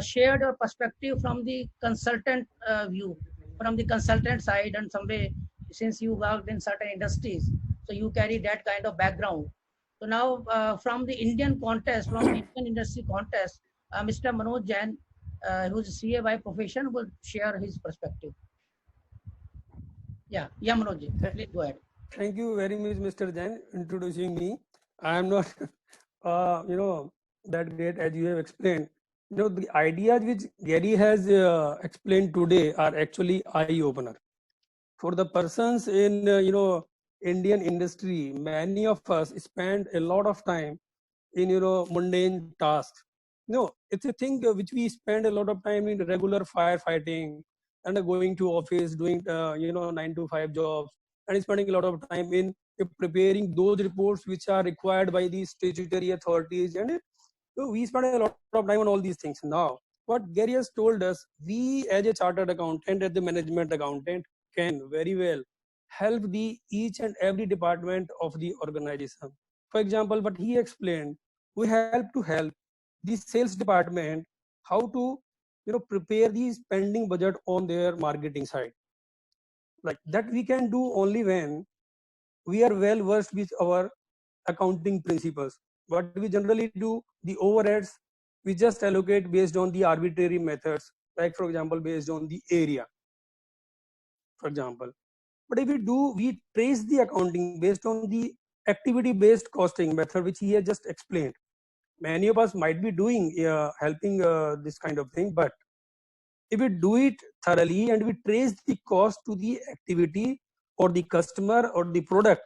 shared your perspective from the consultant view, from the consultant side, and some way, since you worked in certain industries, so you carry that kind of background. So now from the Indian context, from the Indian industry context, Mr. Manoj Jain, who's a CA by profession, will share his perspective. Yeah, Manoj ji, please go ahead. Thank you very much, Mr. Jain, introducing me. I am not, that great as you have explained. The ideas which Gary has explained today are actually eye-opener. For the persons in, Indian industry, many of us spend a lot of time in, mundane tasks. It's a thing which we spend a lot of time in regular firefighting and going to office, doing, 9 to 5 jobs, and spending a lot of time in preparing those reports which are required by the statutory authorities. And we spend a lot of time on all these things. Now, what Gary has told us, we as a chartered accountant, as the management accountant, can very well help the each and every department of the organization. For example, what he explained, we help the sales department how to prepare the spending budget on their marketing side. Like that we can do only when we are well versed with our accounting principles. What we generally do, the overheads, we just allocate based on the arbitrary methods, like for example, based on the area, for example. But if we trace the accounting based on the activity-based costing method, which he has just explained. Many of us might be doing, helping this kind of thing, but if we do it thoroughly and we trace the cost to the activity or the customer or the product,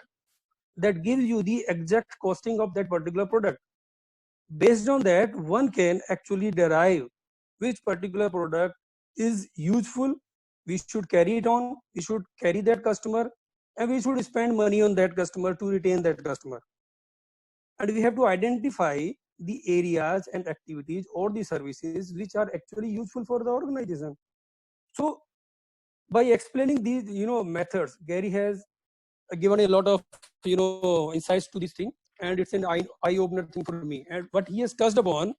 that gives you the exact costing of that particular product. Based on that, one can actually derive which particular product is useful, we should carry it on, we should carry that customer, and we should spend money on that customer to retain that customer. And we have to identify the areas and activities or the services which are actually useful for the organization. So by explaining these methods, Gary has given a lot of insights to this thing, and it's an eye-opener thing for me. And what he has touched upon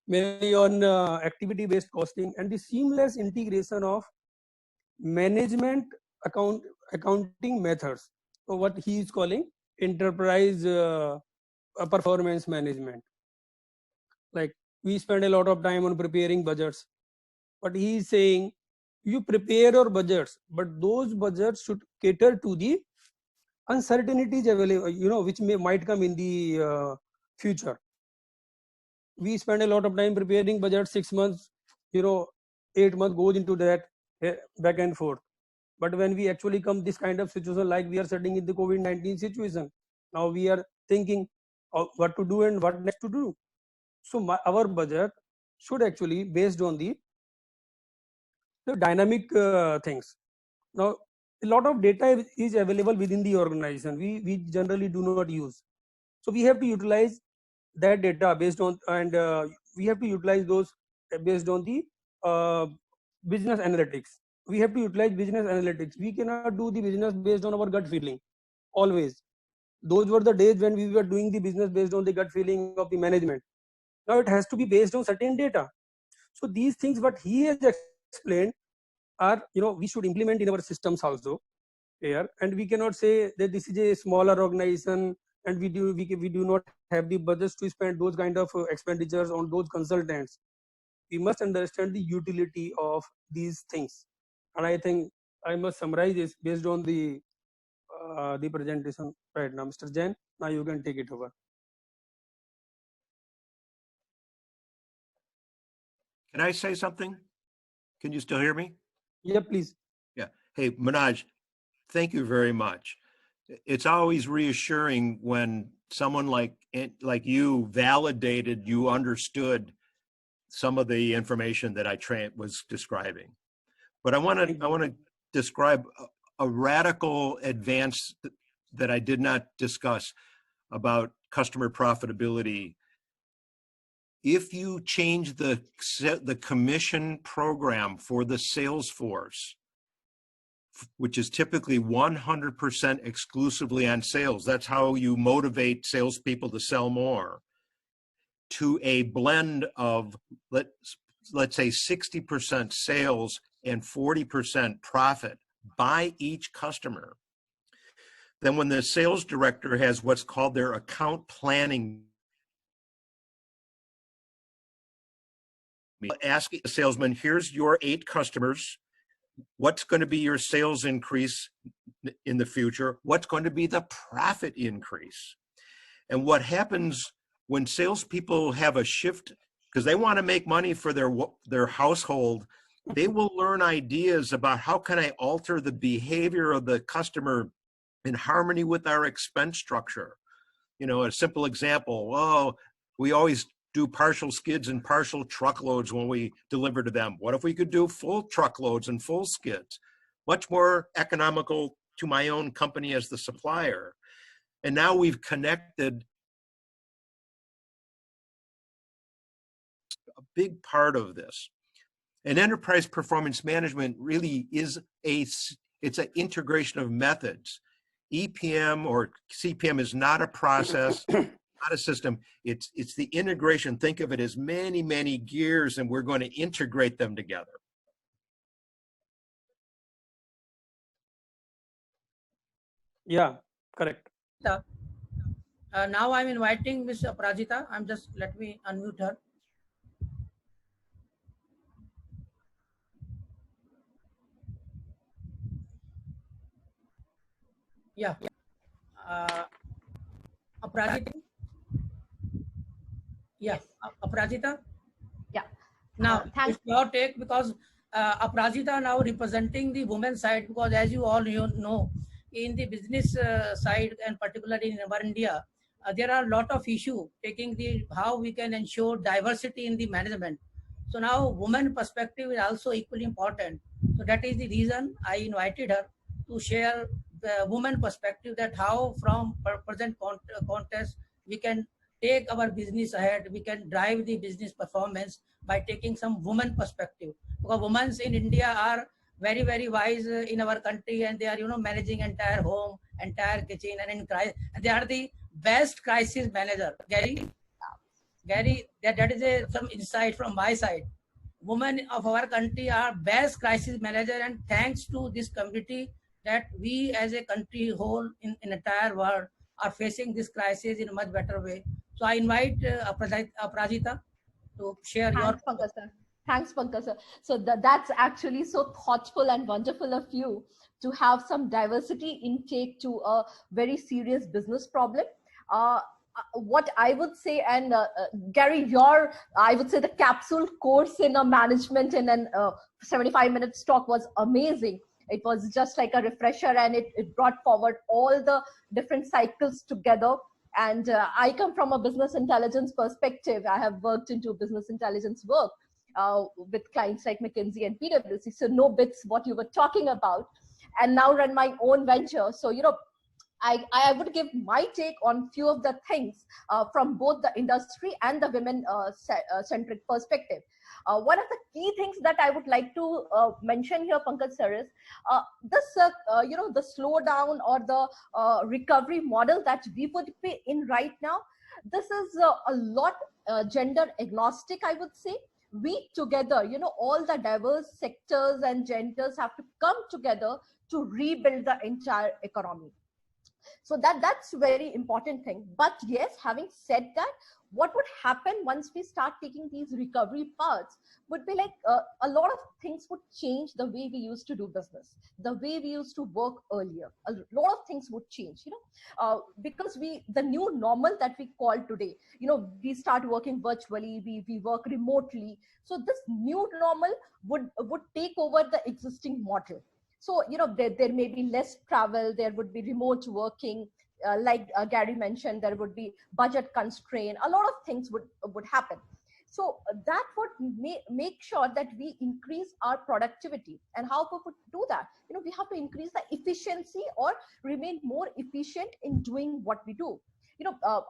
mainly on activity-based costing and the seamless integration of management accounting methods, so what he is calling enterprise performance management. Like we spend a lot of time on preparing budgets, but he is saying you prepare your budgets, but those budgets should cater to the uncertainties available, which might come in the future. We spend a lot of time preparing budget, 6 months, 8 months goes into that, back and forth. But when we actually come this kind of situation, like we are sitting in the COVID-19 situation, now we are thinking of what to do and what next to do. So our budget should actually based on the dynamic things. Now, a lot of data is available within the organization. We generally do not use. So we have to utilize that data based on, and we have to utilize those based on the business analytics. we have to utilize business analytics. We cannot do the business based on our gut feeling always. Those were the days when we were doing the business based on the gut feeling of the management. Now it has to be based on certain data. So these things what he has explained are, we should implement in our systems also here. And we cannot say that this is a smaller organization and we do not have the budgets to spend those kind of expenditures on those consultants. We must understand the utility of these things. And I think I must summarize this based on the presentation right now. Mr. Jain, now you can take it over. Can I say something? Can you still hear me? Yeah, please. Yeah. Hey, Manoj, thank you very much. It's always reassuring when someone like you validated, you understood some of the information that I was describing. But I want to describe a radical advance that I did not discuss about customer profitability. If you change the commission program for the sales force, which is typically 100% exclusively on sales, that's how you motivate salespeople to sell more, to a blend of, let's say 60% sales and 40% profit by each customer. Then when the sales director has what's called their account planning, asking the salesman, here's your 8 customers. What's going to be your sales increase in the future? What's going to be the profit increase? And what happens when salespeople have a shift, because they want to make money for their household, they will learn ideas about how can I alter the behavior of the customer in harmony with our expense structure. A simple example, we always do partial skids and partial truckloads when we deliver to them. What if we could do full truckloads and full skids? Much more economical to my own company as the supplier. And now we've connected a big part of this. And enterprise performance management really is it's an integration of methods. EPM or CPM is not a process, not a system. It's the integration. Think of it as many, many gears, and we're going to integrate them together. Yeah, correct. Now I'm inviting Ms. Prajita. Let me unmute her. Yeah. Aprajita? Yeah. Aprajita? Yeah. Now, thanks. it's your take, because Aprajita now representing the women's side, because as you all know, in the business side, and particularly in our India, there are a lot of issues taking how we can ensure diversity in the management. So now women perspective is also equally important. So that is the reason I invited her to share the woman perspective, that how from present context we can take our business ahead, we can drive the business performance by taking some woman perspective. Because women in India are very, very wise in our country, and they are, managing entire home, entire kitchen, and they are the best crisis manager. Gary, that is some insight from my side. Women of our country are best crisis manager, and thanks to this community that we as a country whole in entire world are facing this crisis in a much better way. So I invite Aprajita to share your... Thanks, Pankaj sir. So that's actually so thoughtful and wonderful of you to have some diversity intake to a very serious business problem. What I would say, and Gary, I would say the capsule course in a management in an 75-minute talk was amazing. It was just like a refresher, and it brought forward all the different cycles together. And I come from a business intelligence perspective. I have worked into business intelligence work with clients like McKinsey and PwC. So no bits what you were talking about, and now run my own venture. So, I would give my take on few of the things from both the industry and the women centric perspective. One of the key things that I would like to mention here, Pankaj sir, is the slowdown or the recovery model that we would be in right now. This is a lot gender agnostic, I would say. We together, all the diverse sectors and genders have to come together to rebuild the entire economy. So that's very important thing. But yes, having said that, what would happen once we start taking these recovery paths would be like a lot of things would change the way we used to do business, the way we used to work earlier. A lot of things would change, because the new normal that we call today, we start working virtually, we work remotely. So this new normal would take over the existing model. So, there may be less travel, there would be remote working, like Gary mentioned, there would be budget constraint, a lot of things would happen. So that would make sure that we increase our productivity. And how we would do that? We have to increase the efficiency or remain more efficient in doing what we do.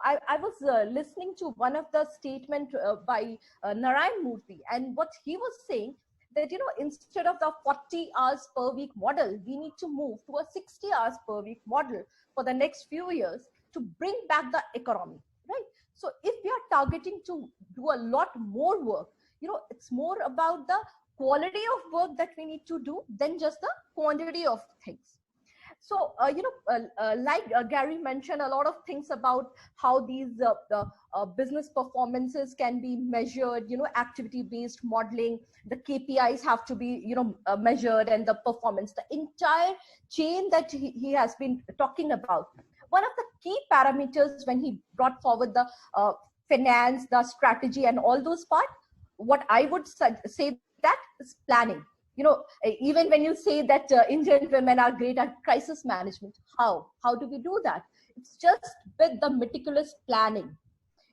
I was listening to one of the statement by Narayan Murthy, and what he was saying, that instead of the 40 hours per week model, we need to move to a 60 hours per week model for the next few years to bring back the economy, right? So if we are targeting to do a lot more work, it's more about the quality of work that we need to do than just the quantity of things. So, like Gary mentioned, a lot of things about how these business performances can be measured, activity-based modeling, the KPIs have to be, measured, and the performance, the entire chain that he has been talking about. One of the key parameters when he brought forward the finance, the strategy, and all those parts, what I would say that is planning. Even when you say that Indian women are great at crisis management, how do we do that? It's just with the meticulous planning.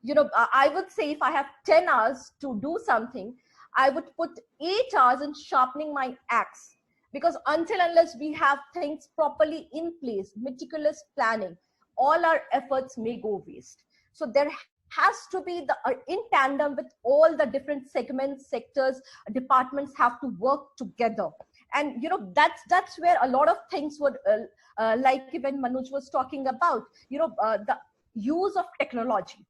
I would say if I have 10 hours to do something, I would put 8 hours in sharpening my axe, because unless we have things properly in place, meticulous planning, all our efforts may go waste. So there has to be in tandem with all the different segments, sectors, departments have to work together. And that's where a lot of things would like even Manoj was talking about, the use of technology.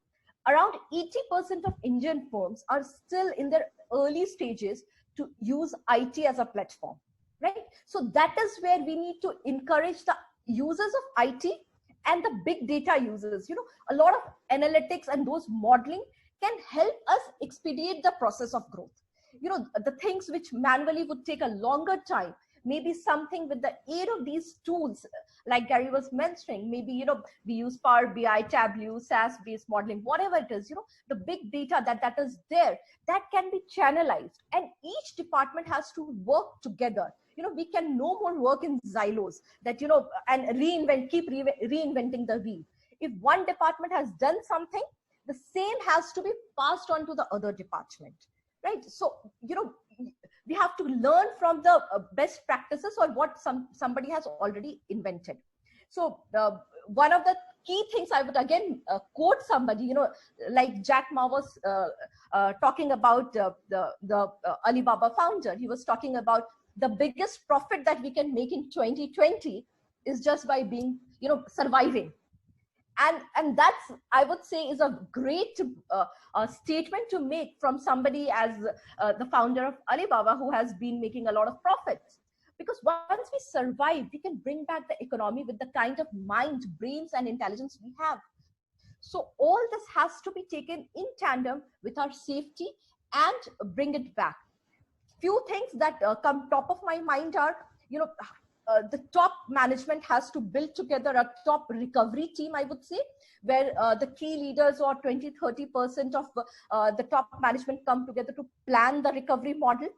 Around 80% of Indian firms are still in their early stages to use IT as a platform, right? So that is where we need to encourage the users of IT and the big data users. A lot of analytics and those modeling can help us expedite the process of growth. The things which manually would take a longer time, maybe something with the aid of these tools, like Gary was mentioning, maybe, we use Power BI, Tableau, SAS-based modeling, whatever it is, the big data that is there, that can be channelized, and each department has to work together. We can no more work in silos that, and keep reinventing the wheel. If one department has done something, the same has to be passed on to the other department, right? So, we have to learn from the best practices or what somebody has already invented. So one of the key things I would again quote somebody, like Jack Ma was talking about the Alibaba founder. He was talking about the biggest profit that we can make in 2020 is just by being, surviving. And that's, I would say, is a great statement to make from somebody as the founder of Alibaba, who has been making a lot of profits. Because once we survive, we can bring back the economy with the kind of mind, brains, and intelligence we have. So all this has to be taken in tandem with our safety and bring it back. Few things that come top of my mind are, the top management has to build together a top recovery team, I would say, where the key leaders or 20-30% of the top management come together to plan the recovery model.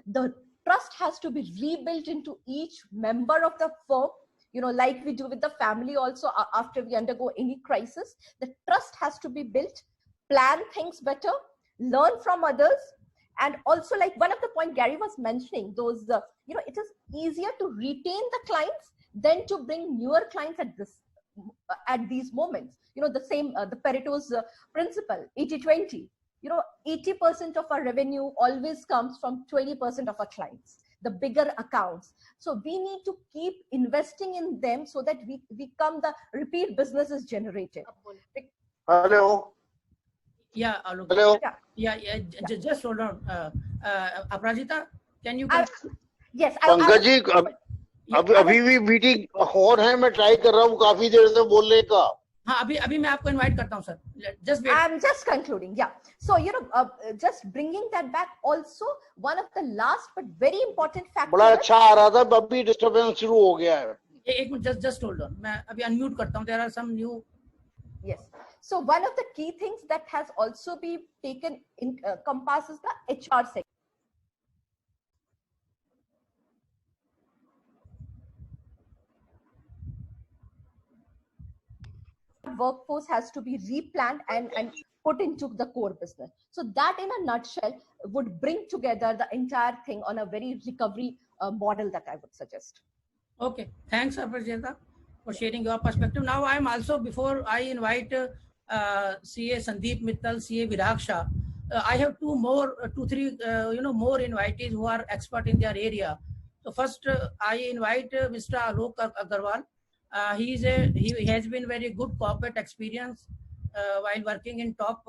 The trust has to be rebuilt into each member of the firm, like we do with the family also after we undergo any crisis. The trust has to be built, plan things better, learn from others. And also, like one of the point Gary was mentioning, those, it is easier to retain the clients than to bring newer clients at this at these moments. The same, the Pareto's principle, 80-20. 80% of our revenue always comes from 20% of our clients, the bigger accounts. So we need to keep investing in them so that we become the repeat business is generated. Hello. Yeah, Alok. Hello. Yeah. Just hold on. Aparajita, can you? Yes. Pankaj ji अभी भी meeting on है, मैं try कर रहा हूँ काफी देर से बोलने का. हाँ, अभी मैं आपको इनवाइट करता हूँ sir. Just wait. I'm just concluding. Yeah. So just bringing that back. Also, one of the last but very important factors. बड़ा अच्छा आ रहा था, अभी डिस्टर्बेंस शुरू हो गया है. एक मिनट, just hold on. मैं अभी अनम्यूट करता हूँ. There are some new. Yes. So one of the key things that has also been taken in compasses the HR sector. Workforce has to be replanned and put into the core business. So that in a nutshell would bring together the entire thing on a very recovery model that I would suggest. Okay, thanks Aparajita for sharing your perspective. Now I am also, before I invite CA Sandeep Mittal, CA Virag Shah, I have two, three more invitees who are expert in their area. So first I invite Mr. Alok Agarwal. He has been very good corporate experience while working in top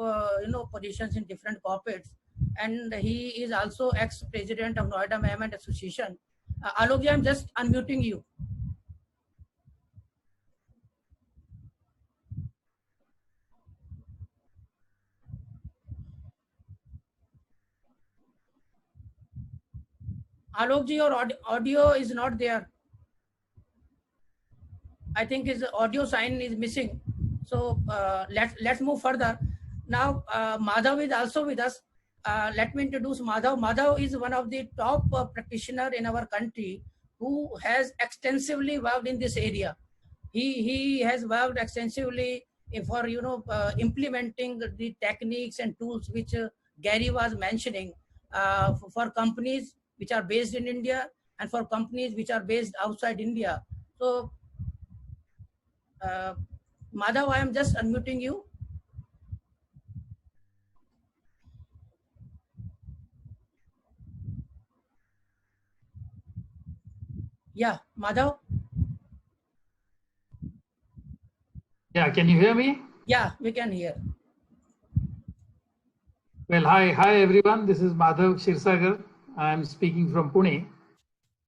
positions in different corporates, and he is also ex-president of Noida Management Association. Alok, I'm just unmuting you. Alok ji, your audio is not there. I think his audio sign is missing. So let's move further. Now Madhav is also with us. Let me introduce Madhav. Madhav is one of the top practitioners in our country who has extensively worked in this area. He has worked extensively for implementing the techniques and tools which Gary was mentioning for companies which are based in India and for companies which are based outside India. So Madhav, I am just unmuting you. Yeah, Madhav. Yeah, can you hear me? Yeah, we can hear. Well, hi everyone. This is Madhav Shirsagar. I'm speaking from Pune.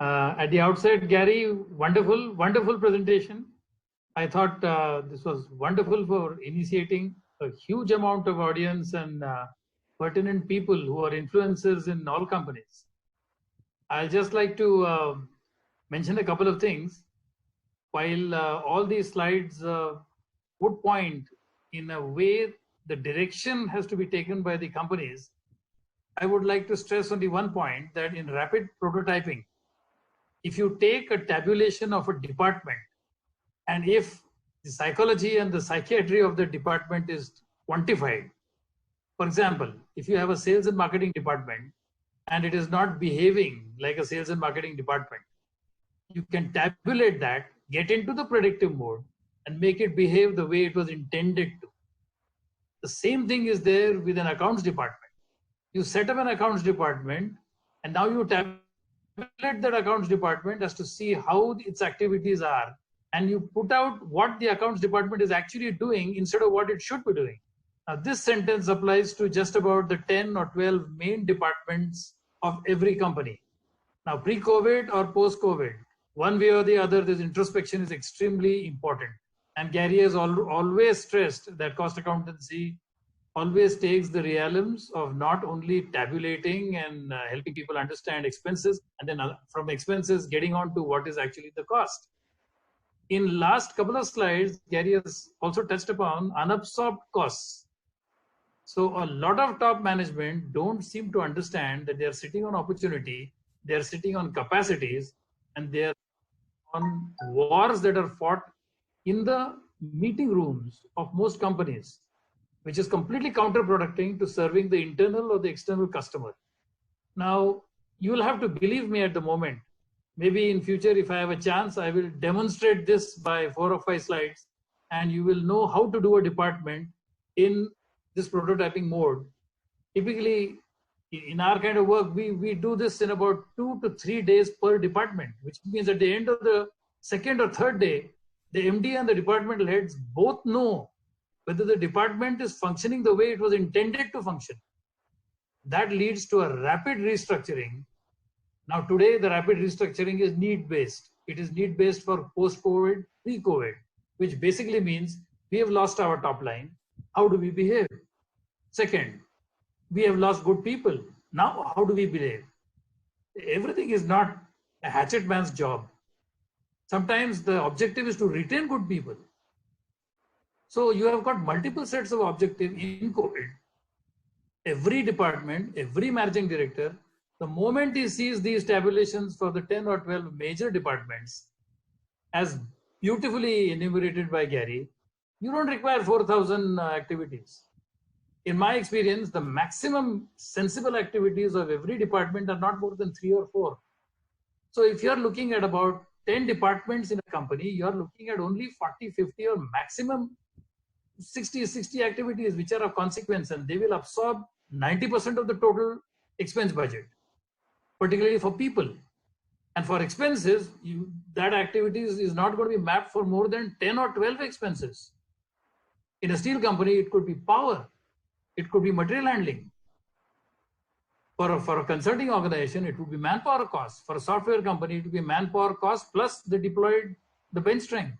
At the outset, Gary, wonderful presentation. I thought this was wonderful for initiating a huge amount of audience and pertinent people who are influencers in all companies. I'd just like to mention a couple of things. While all these slides would point in a way the direction has to be taken by the companies, I would like to stress on the one point that in rapid prototyping, if you take a tabulation of a department, and if the psychology and the psychiatry of the department is quantified, for example, if you have a sales and marketing department and it is not behaving like a sales and marketing department, you can tabulate that, get into the predictive mode, and make it behave the way it was intended to. The same thing is there with an accounts department. You set up an accounts department, and now you tabulate that accounts department as to see how its activities are, and you put out what the accounts department is actually doing instead of what it should be doing. Now, this sentence applies to just about the 10 or 12 main departments of every company. Now, pre-COVID or post-COVID, one way or the other, this introspection is extremely important. And Gary has always stressed that cost accountancy always takes the realms of not only tabulating and helping people understand expenses, and then from expenses getting on to what is actually the cost. In last couple of slides, Gary has also touched upon unabsorbed costs. So a lot of top management don't seem to understand that they are sitting on opportunity, they are sitting on capacities, and they are on wars that are fought in the meeting rooms of most companies, which is completely counterproductive to serving the internal or the external customer. Now, you will have to believe me at the moment. Maybe in future, if I have a chance, I will demonstrate this by 4 or 5 slides. and you will know how to do a department in this prototyping mode. Typically, in our kind of work, we do this in about 2 to 3 days per department, which means at the end of the second or third day, the MD and the departmental heads both know whether the department is functioning the way it was intended to function. That leads to a rapid restructuring. Now today, the rapid restructuring is need-based. It is need-based for post-COVID, pre-COVID, which basically means we have lost our top line. How do we behave? Second, we have lost good people. Now, how do we behave? Everything is not a hatchet man's job. Sometimes the objective is to retain good people. So you have got multiple sets of objectives in COVID. Every department, every managing director, the moment he sees these tabulations for the 10 or 12 major departments, as beautifully enumerated by Gary, you don't require 4,000 activities. In my experience, the maximum sensible activities of every department are not more than 3 or 4. So if you're looking at about 10 departments in a company, you're looking at only 40, 50 or maximum 60 activities which are of consequence, and they will absorb 90% of the total expense budget, particularly for people. And for expenses, that activities is not going to be mapped for more than 10 or 12 expenses. In a steel company, it could be power, it could be material handling. For a consulting organization, it would be manpower costs. For a software company, it would be manpower costs plus the bench strength.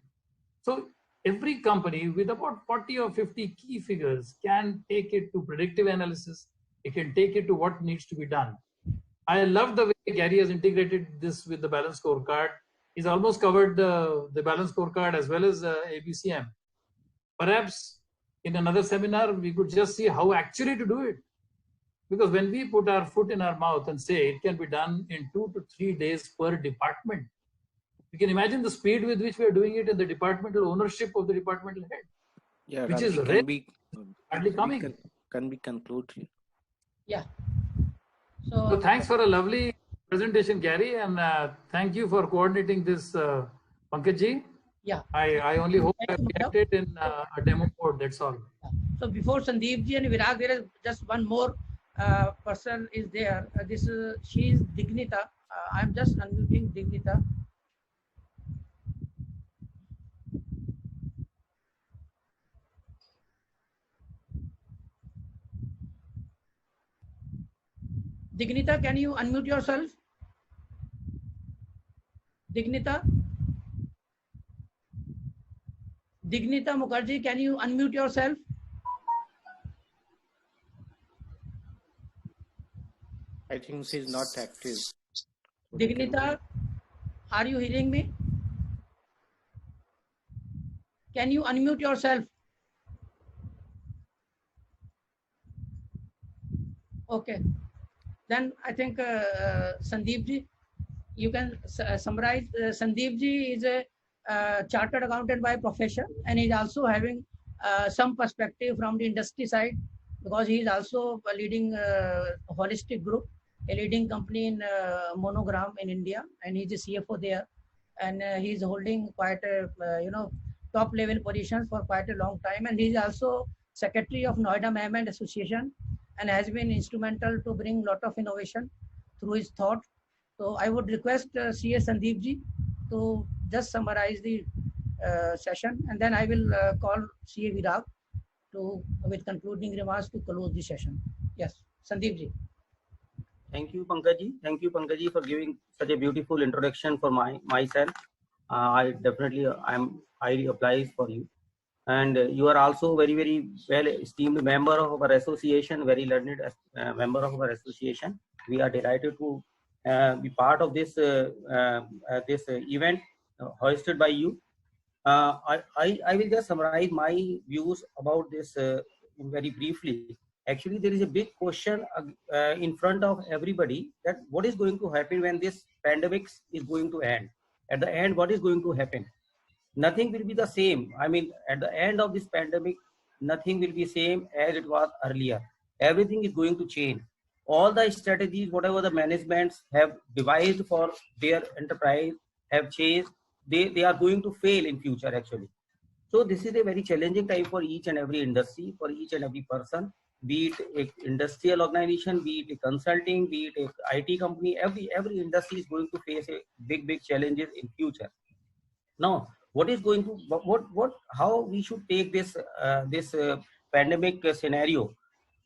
So every company with about 40 or 50 key figures can take it to predictive analysis. It can take it to what needs to be done. I love the way Gary has integrated this with the balance scorecard. He's almost covered the balance scorecard as well as ABCM. Perhaps in another seminar, we could just see how actually to do it. Because when we put our foot in our mouth and say it can be done in 2 to 3 days per department, you can imagine the speed with which we are doing it in the departmental ownership of the departmental head. Yeah, which Ravi, is hardly coming. Can we conclude? Yeah. So thanks for a lovely presentation, Gary, and thank you for coordinating this, Pankaj. Yeah. I only hope I get it in a demo mode, that's all. So before Sandeep ji and Virag, there is just one more person is there. She is Dignita. I'm just unmuting Dignita. Dignita, can you unmute yourself? Dignita? Dignita Mukherjee, can you unmute yourself? I think she's not active. Dignita, are you hearing me? Can you unmute yourself? Okay. Then I think Sandeep ji, you can summarize. Sandeep ji is a chartered accountant by profession, and he's also having some perspective from the industry side, because he is also leading a holistic group, a leading company in Monogram in India, and he's the CFO there, and he's holding quite a top level positions for quite a long time, and he's also secretary of Noida Management Association, and has been instrumental to bring a lot of innovation through his thought. So I would request CA Sandeep ji to just summarize the session, and then I will call CA Virag with concluding remarks to close the session. Yes, Sandeep ji. Thank you, Pankaj ji. Thank you, Pankaj ji, for giving such a beautiful introduction for myself. I highly obliged for you. And you are also very, very well esteemed member of our association, very learned member of our association. We are delighted to be part of this event hosted by you. I will just summarize my views about this very briefly. Actually, there is a big question in front of everybody, that what is going to happen when this pandemic is going to end? At the end, what is going to happen? Nothing will be the same. I mean, at the end of this pandemic, nothing will be same as it was earlier. Everything is going to change. All the strategies, whatever the managements have devised for their enterprise have changed. They are going to fail in future, actually. So this is a very challenging time for each and every industry, for each and every person, be it an industrial organization, be it a consulting, be it a IT company. Every industry is going to face a big challenges in future. Now, what is going to how we should take this pandemic scenario?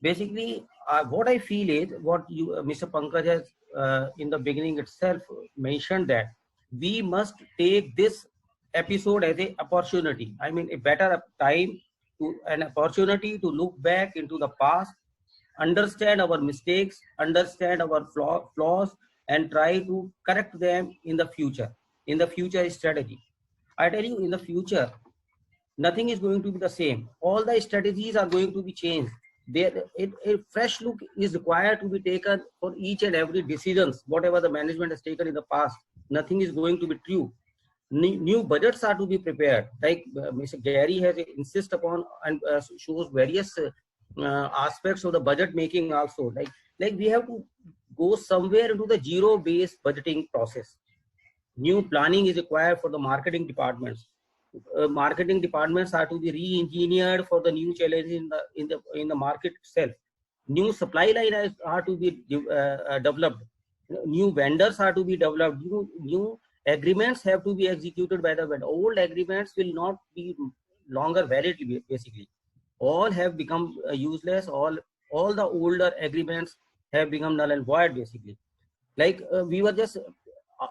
Basically, what I feel is what you, Mr. Pankaj has in the beginning itself mentioned, that we must take this episode as a opportunity. I mean, a better time to an opportunity to look back into the past, understand our mistakes, understand our flaws, and try to correct them in the future. In the future strategy, I tell you, in the future, nothing is going to be the same. All the strategies are going to be changed. A fresh look is required to be taken for each and every decisions, whatever the management has taken in the past. Nothing is going to be true. New budgets are to be prepared. Like Mr. Gary has insist upon and shows various aspects of the budget making also. Like we have to go somewhere into the zero-based budgeting process. New planning is required for the marketing departments. Marketing departments are to be re-engineered for the new challenges in the market itself. New supply lines are to be developed. New vendors are to be developed. New agreements have to be executed by the vendor. Old agreements will not be longer valid. Basically, all have become useless. All the older agreements have become null and void. Basically, like we were just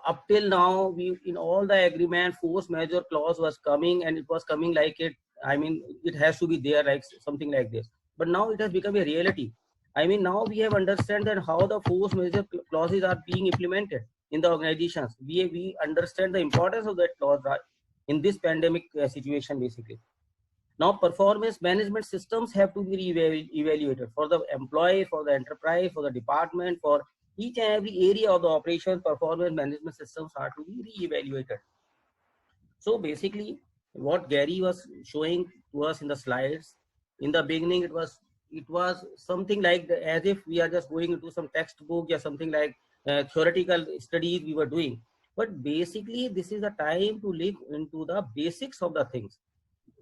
up till now, we in all the agreement force majeure clause was coming, and it was coming like it. I mean, it has to be there, like something like this. But now it has become a reality. I mean, now we have understand that how the force majeure clauses are being implemented in the organizations. We understand the importance of that clause in this pandemic situation, basically. Now, performance management systems have to be evaluated for the employee, for the enterprise, for the department, for each and every area of the operation. Performance management systems are to be re-evaluated. So basically, what Gary was showing to us in the slides, in the beginning, it was something like as if we are just going into some textbook or something like theoretical studies we were doing. But basically, this is the time to live into the basics of the things.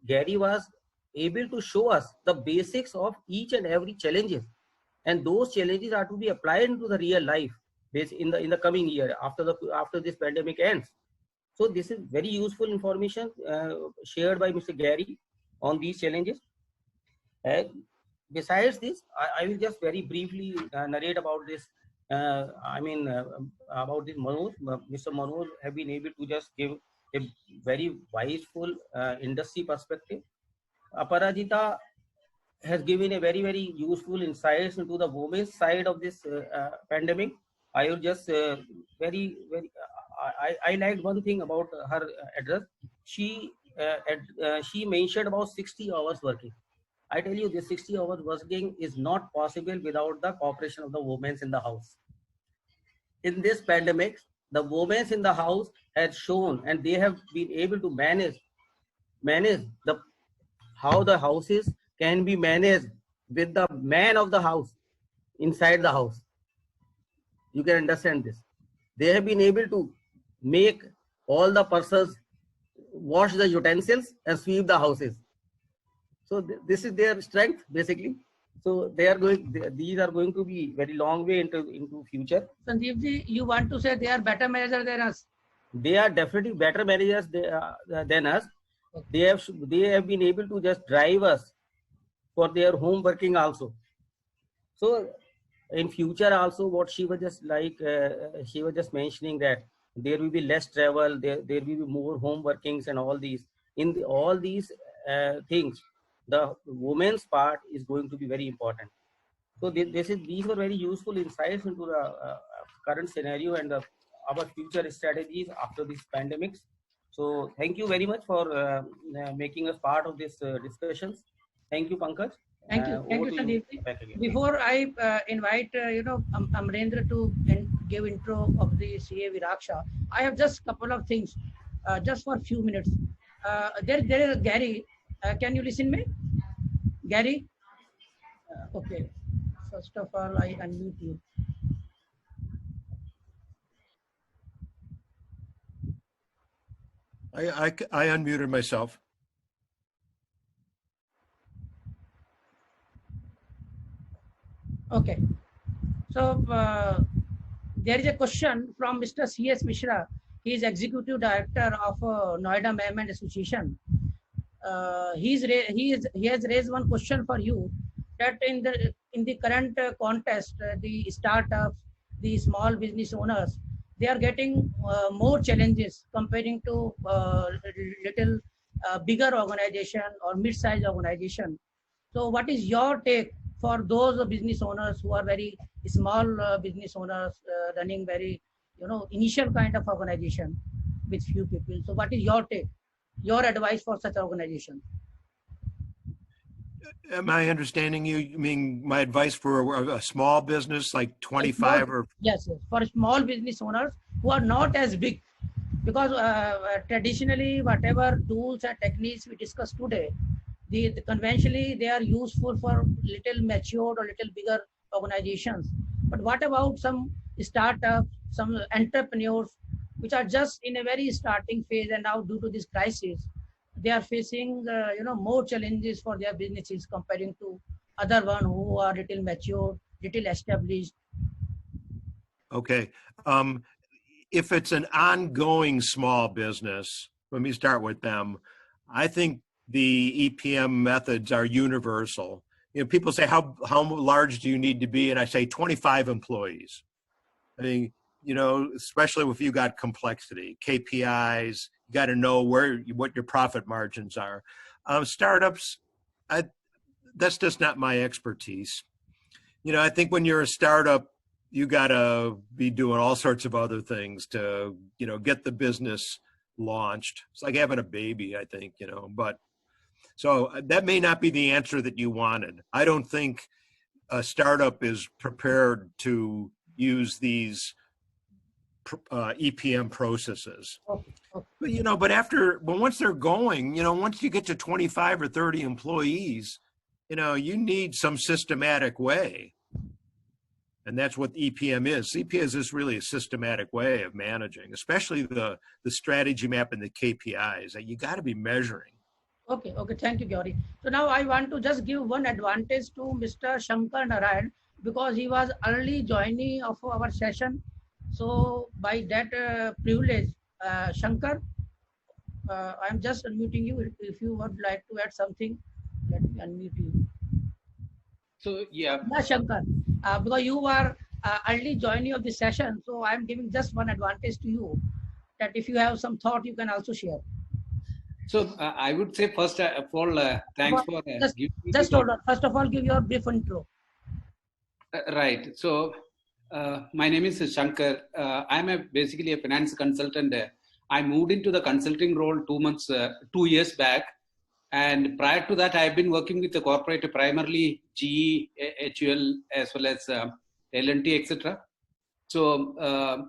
Gary was able to show us the basics of each and every challenges, and those challenges are to be applied into the real life in the coming year after this pandemic ends. So this is very useful information shared by Mr. Gary on these challenges. Besides this, I will just very briefly narrate about this. About this Manoj. Mr. Manoj have been able to just give a very wiseful industry perspective. Aparajita has given a very useful insights into the women's side of this pandemic. I will just I liked one thing about her address. She mentioned about 60 hours working. I tell you, this 60 hours working is not possible without the cooperation of the women in the house. In this pandemic, the women in the house have shown, and they have been able to manage how the houses can be managed with the man of the house inside the house. You can understand this. They have been able to make all the persons wash the utensils and sweep the houses. So this is their strength, basically. So these are going to be very long way into future. Sanjeev ji, you want to say they are better managers than us? They are definitely better managers than us. Okay. They have been able to just drive us for their home working also. So in future also, what she was just she was just mentioning that there will be less travel, there will be more home workings and all these. In all these things, the women's part is going to be very important. So these were very useful insights into the current scenario and our future strategies after these pandemics. So thank you very much for making us part of this discussions. Thank you, Pankaj. Thank you, Sandeep. Before I invite Amrendra to give intro of the CA Viraksha, I have just couple of things, just for a few minutes. There is Gary. Can you listen me, Gary? Okay. First of all, I unmute you. I unmuted myself. Okay. So there is a question from Mr. C.S. Mishra. He is Executive Director of Noida Management Association. He has raised one question for you, that in the current context, the startups, the small business owners, they are getting more challenges comparing to little bigger organization or mid-sized organization. So what is your take for those business owners who are very small business owners running very, initial kind of organization with few people? So what is your take, your advice for such organization? Am I understanding you? You mean my advice for a small business like 25 or? Yes, for small business owners who are not as big, because traditionally whatever tools and techniques we discussed today, the conventionally they are useful for little matured or little bigger organizations. But what about some startups, some entrepreneurs which are just in a very starting phase, and now due to this crisis they are facing more challenges for their businesses comparing to other one who are little mature, little established? Okay. If it's an ongoing small business, let me start with them. I think the EPM methods are universal. People say, how large do you need to be? And I say 25 employees. I mean, especially if you got complexity, KPIs, you got to know what your profit margins are. Startups, that's just not my expertise. I think when you're a startup, you got to be doing all sorts of other things to, get the business launched. It's like having a baby, I think, but so that may not be the answer that you wanted. I don't think a startup is prepared to use these EPM processes. Okay. But once they're going, once you get to 25 or 30 employees, you need some systematic way. And that's what EPM is. EPM is really a systematic way of managing, especially the strategy map and the KPIs that you got to be measuring. Okay, thank you, Gauri. So now I want to just give one advantage to Mr. Shankar Narayan, because he was early joining of our session. So by that privilege, Shankar, I'm just unmuting you. If you would like to add something, let me unmute you. So yeah, Shankar, because you are early joining of the session, so I'm giving just one advantage to you, that if you have some thought, you can also share. So I would say first of all, thanks for just hold on. First of all, give your brief intro. Right. So my name is Shankar. I'm basically a finance consultant. I moved into the consulting role 2 years back. And prior to that, I've been working with the corporate, primarily GE, HUL, as well as L&T, etc. So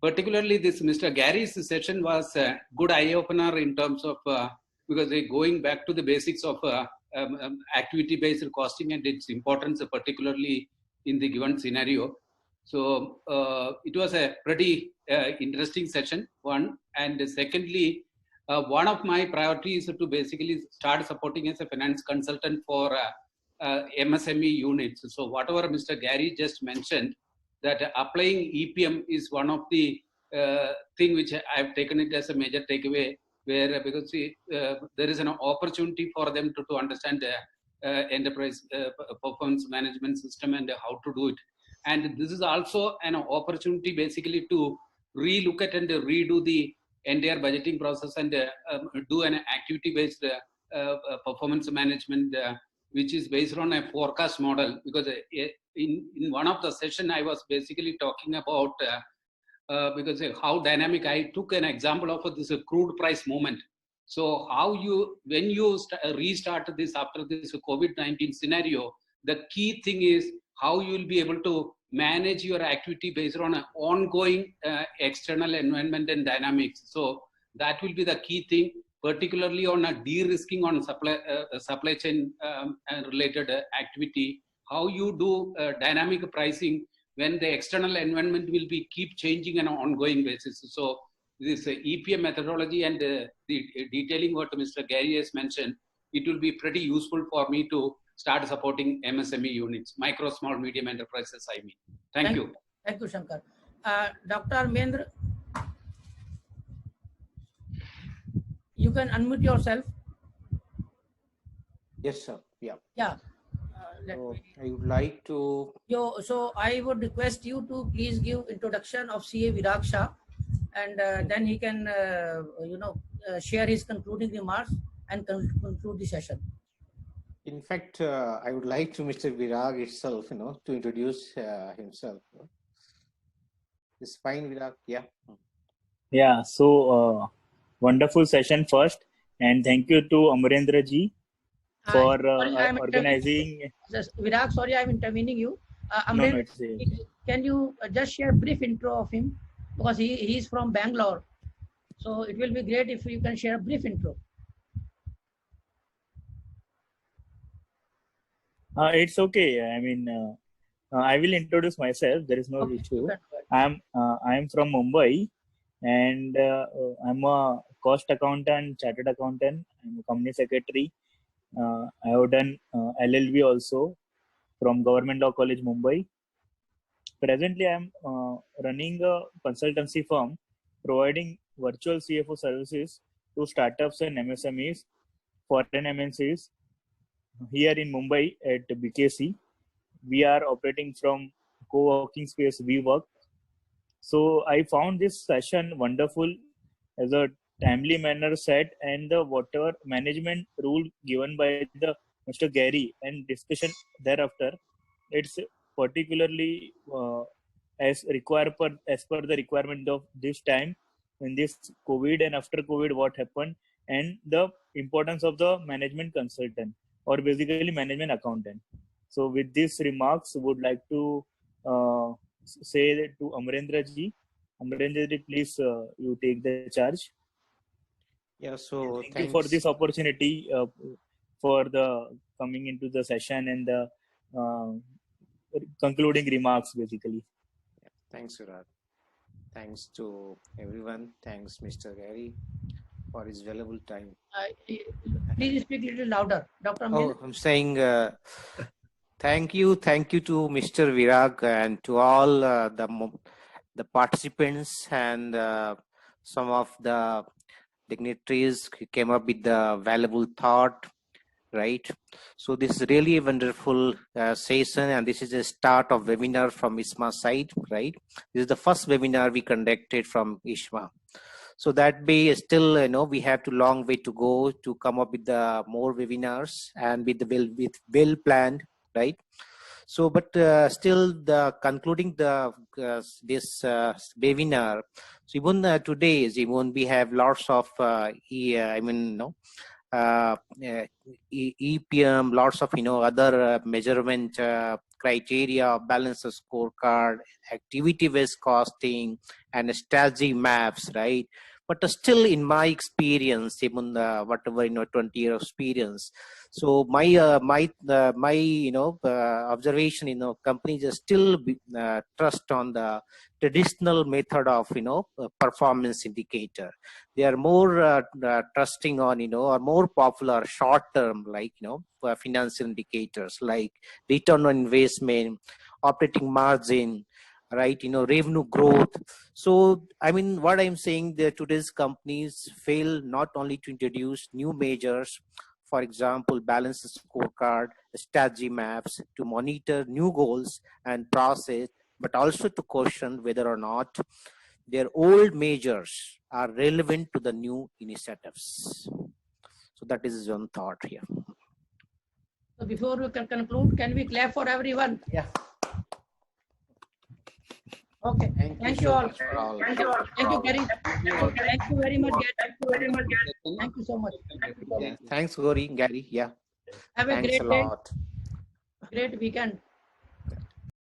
particularly this Mr. Gary's session was a good eye-opener in terms of, because they're going back to the basics of activity-based costing and its importance, particularly in the given scenario. So it was a pretty interesting session, one. And secondly, one of my priorities is to basically start supporting as a finance consultant for MSME units. So whatever Mr. Gary just mentioned, that applying EPM is one of the thing which I've taken it as a major takeaway, where because there is an opportunity for them to understand the enterprise performance management system and how to do it. And this is also an opportunity basically to relook at and redo the entire budgeting process and do an activity-based performance management, which is based on a forecast model. Because in one of the session, I was basically talking about because how dynamic. I took an example of this crude price movement. So how when you restart this after this COVID-19 scenario, the key thing is how you will be able to manage your activity based on an ongoing external environment and dynamics. So that will be the key thing, particularly on a de-risking on supply chain related activity. How you do dynamic pricing when the external environment will be keep changing on an ongoing basis. So this EPM methodology and the detailing what Mr. Gary has mentioned, it will be pretty useful for me to start supporting MSME units, micro, small, medium enterprises, I mean. Thank you. Thank you, Shankar. Dr. Mendra, you can unmute yourself. Yes, sir. Yeah. Yeah. So I would like to. So I would request you to please give introduction of CA Virag Shah, and then he can, share his concluding remarks and conclude the session. In fact, I would like to Mr. Virag itself, to introduce himself. It's fine, Virag. Yeah. Yeah. So wonderful session first, and thank you to Amarendra ji for organizing. Virag, sorry, I'm intervening you. Amarendra, can you just share a brief intro of him, because he's from Bangalore, so it will be great if you can share a brief intro. It's okay. I mean, I will introduce myself. There is no issue. I'm from Mumbai, and I'm a cost accountant, chartered accountant. I'm a company secretary. I have done LLB also from Government Law College, Mumbai. Presently, I'm running a consultancy firm providing virtual CFO services to startups and MSMEs, foreign MNCs here in Mumbai at BKC. We are operating from co-working space WeWork. So I found this session wonderful as a timely manner set, and the whatever management rule given by the Mr. Gary and discussion thereafter, it's particularly as per the requirement of this time in this COVID and after COVID what happened, and the importance of the management consultant or basically management accountant. So with these remarks, would like to say that to Amarendra ji. Amarendra ji, please you take the charge. Yeah, so thank you for this opportunity for the coming into the session and the concluding remarks basically. Yeah, thanks, Virag. Thanks to everyone. Thanks, Mr. Gary, for his valuable time. Please speak a little louder, Dr. Oh, I'm saying thank you to Mr. Virag and to all the participants and some of the dignitaries who came up with the valuable thought, right? So this is really a wonderful session, and this is a start of webinar from ISMA side, right? This is the first webinar we conducted from ISMA. So that way, still, we have a long way to go to come up with the more webinars and with well planned, right? So, but still, the concluding the this webinar. So even today, even we have lots of EPM, lots of other measurement criteria, balance of scorecard, activity-based costing, and strategy maps, right? But still, in my experience, even whatever 20 years experience, so my observation, companies are still trust on the traditional method of performance indicator. They are more trusting on or more popular short term like financial indicators like return on investment, operating margin, right, revenue growth. So I mean, what I'm saying, that today's companies fail not only to introduce new measures, for example balance scorecard, strategy maps, to monitor new goals and process, but also to question whether or not their old measures are relevant to the new initiatives. So that is one thought here. So before we can conclude, can we clap for everyone? Yeah. Okay. Thank you all. Thank you, Gary. Thank you very much, Gary. Thank you so much. Yeah. Thanks, Gary. Yeah. Have a Thanks great day. lot. Great weekend.